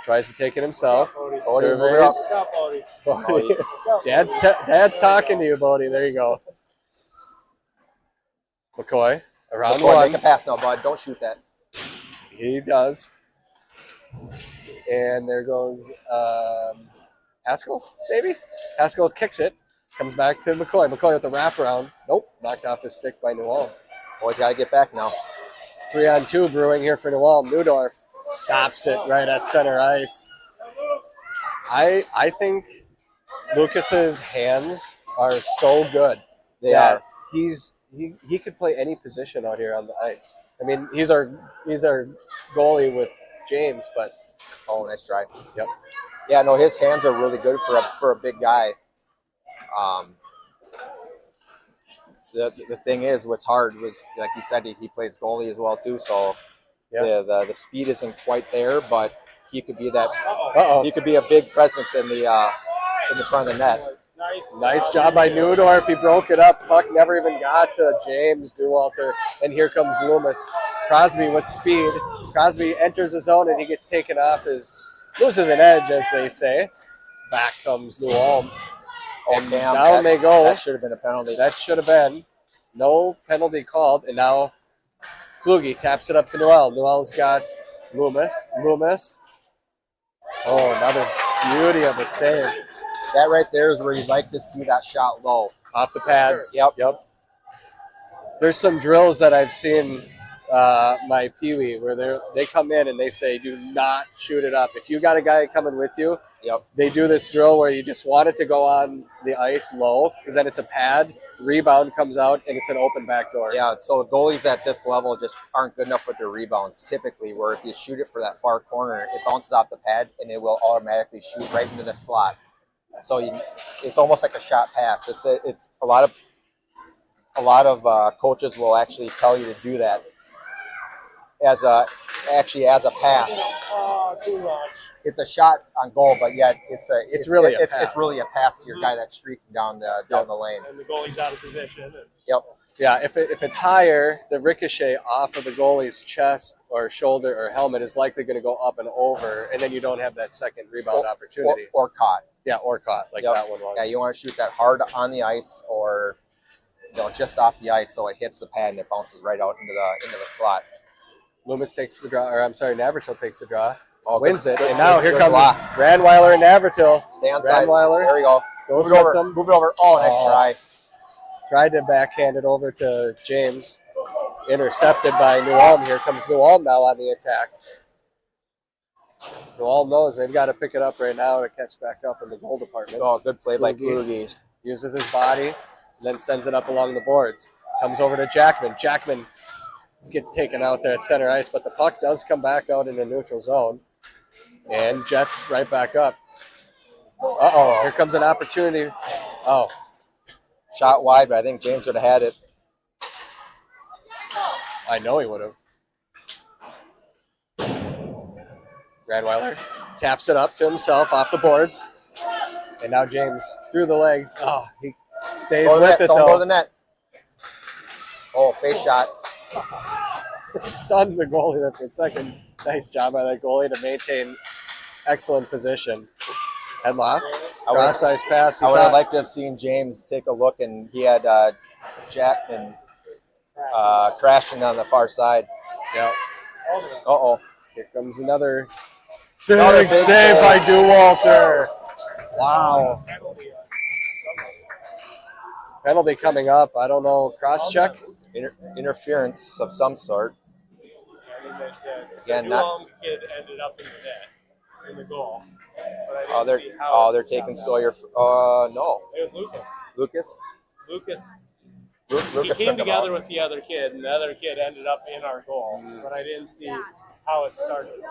tries to take it himself. Bodie, Surveys. Good job, Bodie. Bodie. Dad's talking to you, Bodie. There you go. McCoy, around one. Make a pass now, bud. Don't shoot that. He does. And there goes Haskell, maybe? Haskell kicks it. Comes back to McCoy. McCoy with the wraparound. Nope. Knocked off his stick by New Ulm. Boys got to get back now. 3-on-2 brewing here for New Ulm. Newdorf stops it right at center ice. I think Lucas's hands are so good. They are. He could play any position out here on the ice. I mean, he's our goalie with James, but Nice try. Yep. Yeah, no, his hands are really good for a big guy. The thing is, what's hard was, like you said, he plays goalie as well too. So the speed isn't quite there, but he could be that. He could be a big presence in the front of the net. Nice job by Newdorf. He broke it up. Puck never even got to James Dewalter. And here comes Loomis. Crosby with speed. Crosby enters the zone and he gets taken off. Loses an edge, as they say. Back comes New Ulm. And down they go. That should have been a penalty. That should have been. No penalty called. And now Kluge taps it up to Noel. Noel's got Loomis. Loomis Oh, another beauty of a save. That right there is where you'd like to see that shot low. Off the pads. Yep. There's some drills that I've seen my peewee where they come in and they say, do not shoot it up. If you got a guy coming with you, they do this drill where you just want it to go on the ice low because then it's a pad, rebound comes out, and it's an open back door. Yeah, so goalies at this level just aren't good enough with their rebounds typically, where if you shoot it for that far corner, it bounces off the pad and it will automatically shoot right into the slot. So it's almost like a shot pass. It's a lot of coaches will actually tell you to do that as a pass. Oh, too much. It's a shot on goal, but yet it's really a pass to your guy that's streaking down the lane. And the goalie's out of position. Yep. Yeah, if it's higher, the ricochet off of the goalie's chest or shoulder or helmet is likely going to go up and over, and then you don't have that second rebound opportunity. Or caught. Yeah, or caught, like that one was. Yeah, you want to shoot that hard on the ice or just off the ice so it hits the pad and it bounces right out into the slot. Loomis takes the draw, Navratil takes the draw, wins it, good, and now good, here good comes block. Randweiler and Navratil. Stay on sides. Randweiler. There we go. Goes Move it with over. them. Move it over. Oh, nice try. Tried to backhand it over to James. Intercepted by New Ulm. Here comes New Ulm now on the attack. New Ulm knows they've got to pick it up right now to catch back up in the goal department. Oh, good play by Kluge. Uses his body, and then sends it up along the boards. Comes over to Jackman. Jackman gets taken out there at center ice, but the puck does come back out in the neutral zone. And Jets right back up. Uh-oh, here comes an opportunity. Oh. Shot wide, but I think James would have had it. I know he would have. Radweiler taps it up to himself off the boards. And now James through the legs. Oh, he stays with it, though. Go to the net. Oh, face shot. Stunned the goalie there for a second. Nice job by that goalie to maintain excellent position. Headlock, cross-ice pass. I would have liked to have seen James take a look, and he had Jackman crashing on the far side. Yep. Uh-oh. Here comes another big save by Dewalter. Wow. Penalty coming up. I don't know. Cross-check? Interference of some sort. Again, not. Kid ended up in the net, in the goal. They're taking Sawyer. No. It was Lucas. He came together with the other kid, and the other kid ended up in our goal. But I didn't see how it started.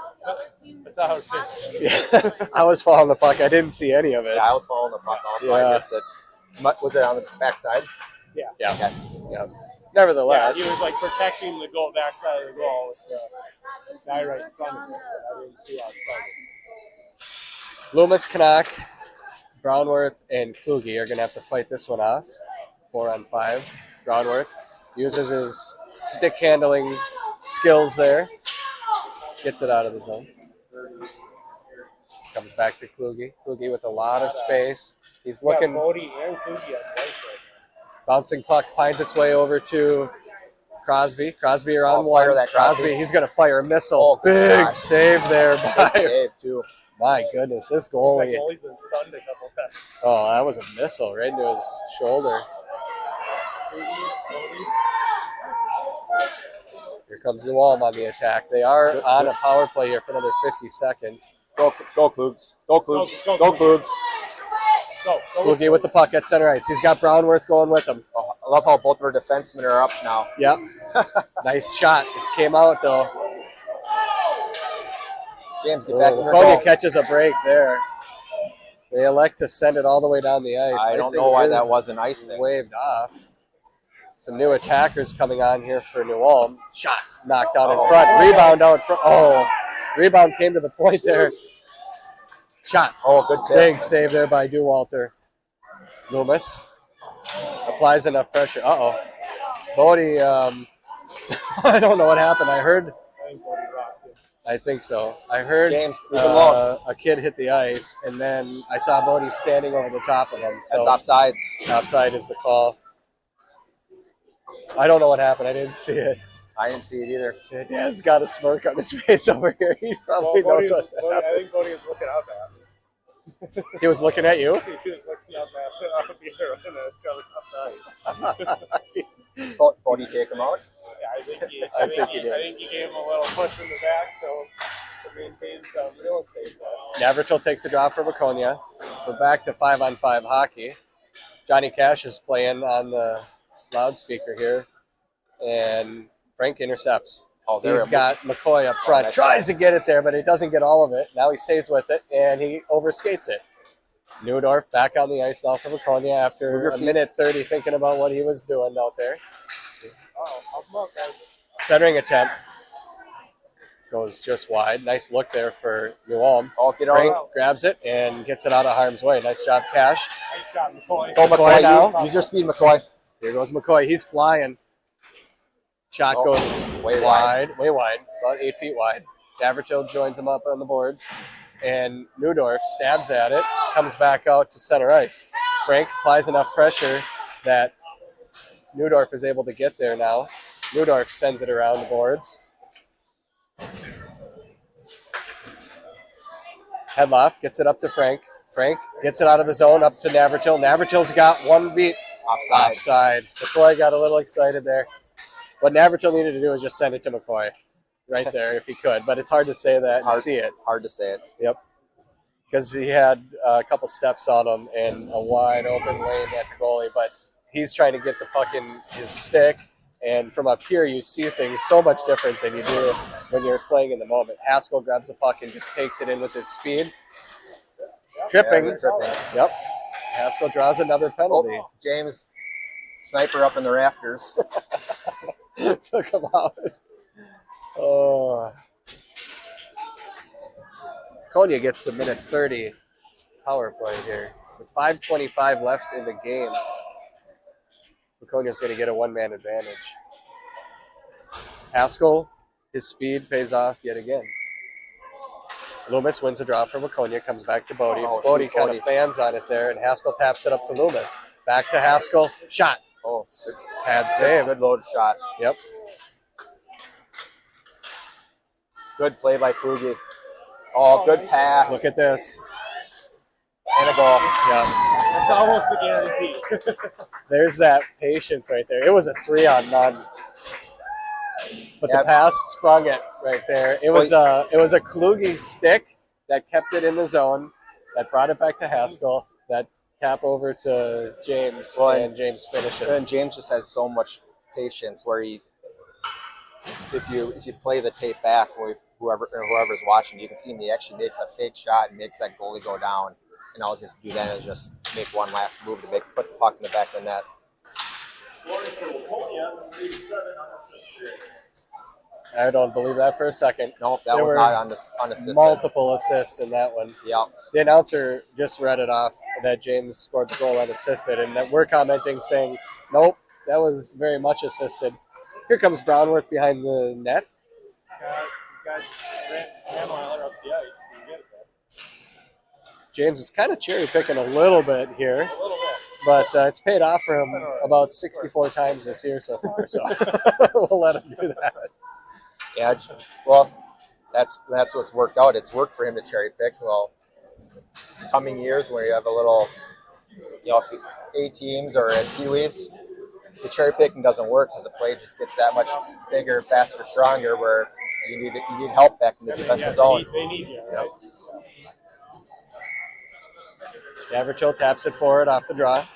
That's not how it finished. Yeah. I was following the puck. I didn't see any of it. Yeah, I was following the puck also. Yeah. I missed it. Was it on the backside? Yeah. Yeah. Okay. Yeah. Nevertheless. Yeah, he was like protecting the goal backside of the goal with the guy right in front of him. I didn't see how it started. Loomis, Canuck, Brownworth, and Kluge are going to have to fight this one off. 4-on-5. Brownworth uses his stick handling skills there. Gets it out of the zone. Comes back to Kluge. Kluge with a lot of space. He's looking. Bodie and Kluge on the ice right now. Bouncing puck finds its way over to Crosby. Crosby around one. Crosby, he's going to fire a missile. Big save there by. Good save, too. My goodness, this goalie. The goalie's been stunned a couple times. Oh, that was a missile right into his shoulder. Here comes New Ulm on the attack. They are on a power play here for another 50 seconds. Go Kluges. Go Kluges. Go Kluges. Kluge with the puck at center ice. He's got Brownworth going with him. Oh, I love how both of our defensemen are up now. Yep. Nice shot. It came out, though. James, get back in your Waconia goal. catches a break there. They elect to send it all the way down the ice. I don't know why that wasn't icing. Waved off. Some new attackers coming on here for New Ulm. Shot knocked out in front. Rebound out front. Oh, rebound came to the point there. Shot. Oh, good tip. Big save there by Dewalter. Loomis applies enough pressure. Uh-oh. Bodie, I don't know what happened. I think so. I heard James, a kid hit the ice, and then I saw Bodie standing over the top of him. So that's offsides. Offside is the call. I don't know what happened. I didn't see it. I didn't see it either. Dad's got a smirk on his face over here. He probably knows what I think Bodie was looking up at. he was looking at you. He was looking up at Bodie take him out. Yeah, I think he did. I think he gave him a little push in the back to maintain some real estate. Navratil takes a drop for Waconia. We're back to 5-on-5 hockey. Johnny Cash is playing on the loudspeaker here, and Frank intercepts. Oh, He's got McCoy up front. nice Tries to get it there, but he doesn't get all of it. Now he stays with it, and he overskates it. Neudorf back on the ice now for Waconia after a minute 30 thinking about what he was doing out there. Help him up, guys. Centering attempt goes just wide. Nice look there for New Ulm. Oh, get Frank out. grabs it and gets it out of harm's way. Nice job, Cash. Nice job, McCoy. Go, McCoy, now. use your speed, McCoy. Here goes McCoy. He's flying. Shot goes way wide. About 8 feet wide. Navratil joins him up on the boards, and Neudorf stabs at it, comes back out to center ice. Frank applies enough pressure that Neudorf is able to get there now. Neudorf sends it around the boards. Headloff gets it up to Frank. Frank gets it out of the zone up to Navratil. Navratil's got one beat. Offside. McCoy got a little excited there. What Navratil needed to do was just send it to McCoy right there if he could. But it's hard to say that and see it. Hard to say it. Yep. Because he had a couple steps on him and a wide open lane at the goalie. But he's trying to get the puck in his stick. And from up here, you see things so much different than you do when you're playing in the moment. Haskell grabs the puck and just takes it in with his speed. Tripping. Yeah, tripping. Yep. Haskell draws another penalty. Oh, James, sniper up in the rafters. Took him out. Oh. Konya gets a minute 30 power play here. With 5:25 left in the game, Waconia's going to get a one-man advantage. Haskell, his speed pays off yet again. Loomis wins a draw from Waconia, comes back to Bodie. Bodie kind of fans on it there, and Haskell taps it up to Loomis. Back to Haskell. Shot. Oh, pad save. Good load shot. Yep. Good play by Kluge. Oh, good pass. Look at this. And a goal. Yeah. It's almost a guarantee. There's that patience right there. It was a 3-on-none. But the pass sprung it right there. It was a Kluge stick that kept it in the zone, that brought it back to Haskell, that tap over to James, and James finishes. And James just has so much patience where if you play the tape back with whoever's watching, you can see him. He actually makes a fake shot and makes that goalie go down. And all he has to do then is just make one last move to put the puck in the back of the net. I don't believe that for a second. Nope, that was not unassisted. Multiple assists in that one. Yeah. The announcer just read it off that James scored the goal unassisted, and that we're commenting saying, nope, that was very much assisted. Here comes Brownworth behind the net. Got Manweiler up the ice. You get it there. James is kind of cherry picking a little bit here. A little bit. But it's paid off for him about 64 times this year so far, so we'll let him do that. Yeah, well, that's what's worked out. It's worked for him to cherry pick. Well, coming years where you have a little, A teams or at Pee-wees, the cherry picking doesn't work because the play just gets that much bigger, faster, stronger. Where you need help back in the defensive zone. They need you. Right? Navratil taps it forward off the draw.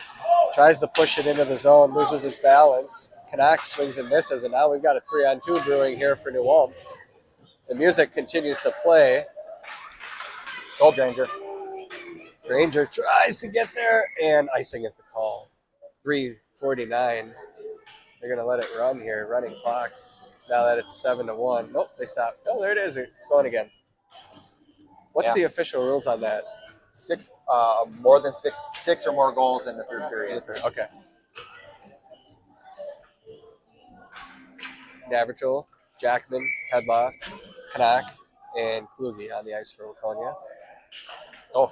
Tries to push it into the zone, loses his balance. Canuck swings and misses, and now we've got a 3-on-2 brewing here for New Ulm. The music continues to play. Goal Granger. Granger tries to get there, and icing is the call. 3:49. They're going to let it run here, running clock. Now that it's 7-1. Nope, they stopped. Oh, there it is. It's going again. What's the official rules on that? More than six or more goals in the third period. Okay. Navratil, Jackman, Headloff, Canuck, and Kluge on the ice for Waconia. Oh.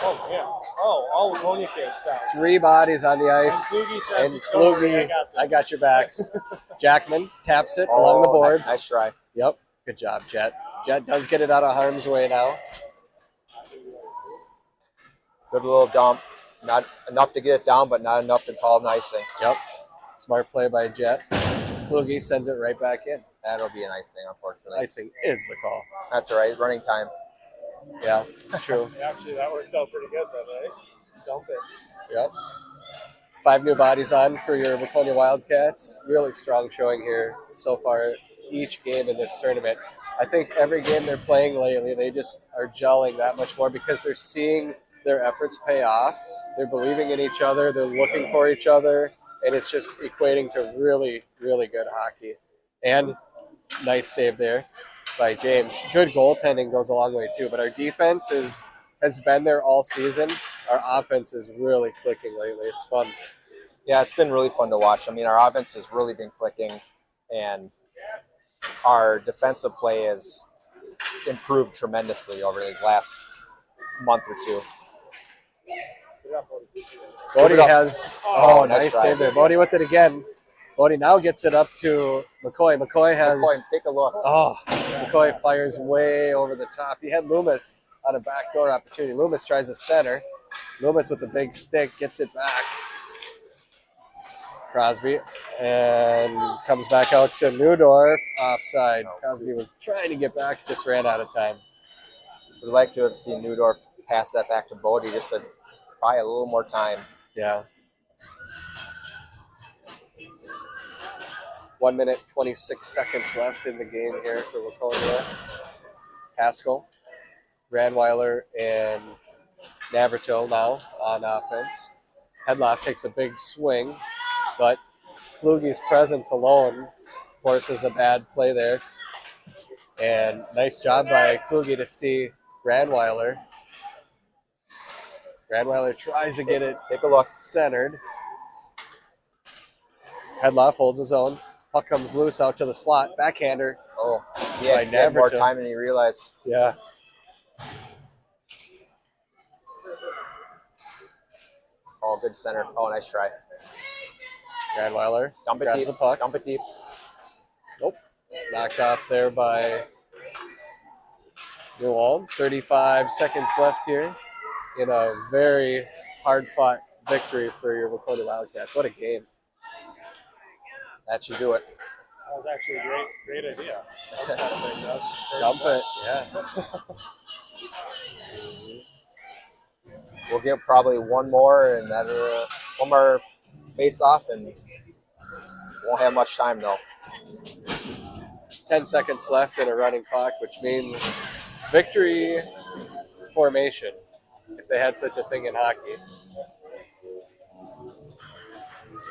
Oh, yeah. Oh, all Waconia kids down. 3 bodies on the And ice. Kluge says, And "Don't worry, Kluge, I this." got your backs. Jackman taps it along the boards. Nice try. Yep. Good job, Jet. Jet does get it out of harm's way now. Good little dump. Not enough to get it down, but not enough to call an icing. Yep. Smart play by Jet. Kluge sends it right back in. That'll be an icing, unfortunately. Icing is the call. That's all right. Running time. Yeah, true. Actually, that works out pretty good then, right? Dump it. Yep. 5 new bodies on for your Waconia Wildcats. Really strong showing here so far each game in this tournament. I think every game they're playing lately, they just are gelling that much more because they're seeing their efforts pay off. They're believing in each other. They're looking for each other. And it's just equating to really, really good hockey. And nice save there by James. Good goaltending goes a long way too. But our defense has been there all season. Our offense is really clicking lately. It's fun. Yeah, it's been really fun to watch. I mean, our offense has really been clicking, and our defensive play has improved tremendously over these last month or two. Bodie has nice try. save there. Bodie with it again. Bodie now gets it up to McCoy. McCoy has Take a look. McCoy fires way over the top. He had Loomis on a backdoor opportunity. Loomis tries a center. Loomis with the big stick gets it back. Crosby and comes back out to Newdorf offside. Crosby was trying to get back, just ran out of time. We'd like to have seen Newdorf pass that back to Bodie just to buy a little more time. Yeah. 1 minute, 26 seconds left in the game here for Waconia. Haskell, Brandweiler, and Navratil now on offense. Hedloff takes a big swing, but Kluge's presence alone forces a bad play there. And nice job by Kluge to see Brandweiler. Brandweiler tries to get it centered. Hedloff holds his own. Puck comes loose out to the slot. Backhander. Oh, he had more time than he realized. Yeah. Oh, good center. Oh, nice try. Brandweiler grabs the puck. Dump it deep. Nope. Knocked off there by Newell. 35 seconds left here in a very hard-fought victory for your Waconia Wildcats. What a game. That should do it. That was actually a great idea. Dump it, yeah. We'll get probably one more and one more face-off, and won't have much time though. 10 seconds left in a running clock, which means victory formation, if they had such a thing in hockey.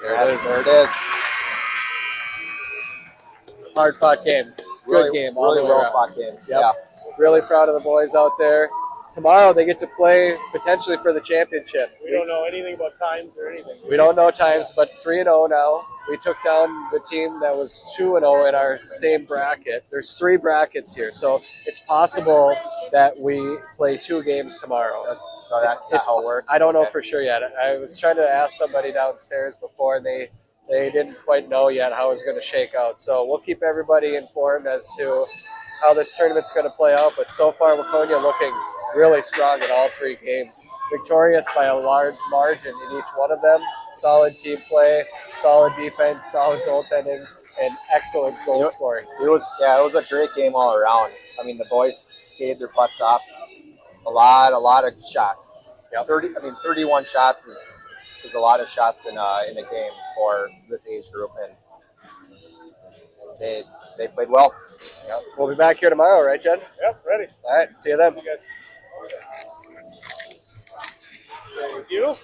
There it is. There it is. Hard-fought game. Good game. Really well-fought game. Yep. Yeah. Really proud of the boys out there. Tomorrow they get to play potentially for the championship. We don't know anything about times or anything. We don't know times, but 3-0 now. We took down the team that was 2-0 in our same bracket. There's 3 brackets here, so it's possible that we play 2 games tomorrow. So that's how it works. I don't know for sure yet. I was trying to ask somebody downstairs before, and they didn't quite know yet how it was going to shake out. So we'll keep everybody informed as to how this tournament's going to play out. But so far, Waconia looking really strong in all 3 games. Victorious by a large margin in each one of them. Solid team play, solid defense, solid goaltending, and excellent goal scoring. It was a great game all around. I mean, the boys skated their butts off. A lot of shots. Yep. 31 shots is a lot of shots in a game for this age group, and they played well. Yep. We'll be back here tomorrow, right, Jen? Yep, ready. All right, see you then. Thank you.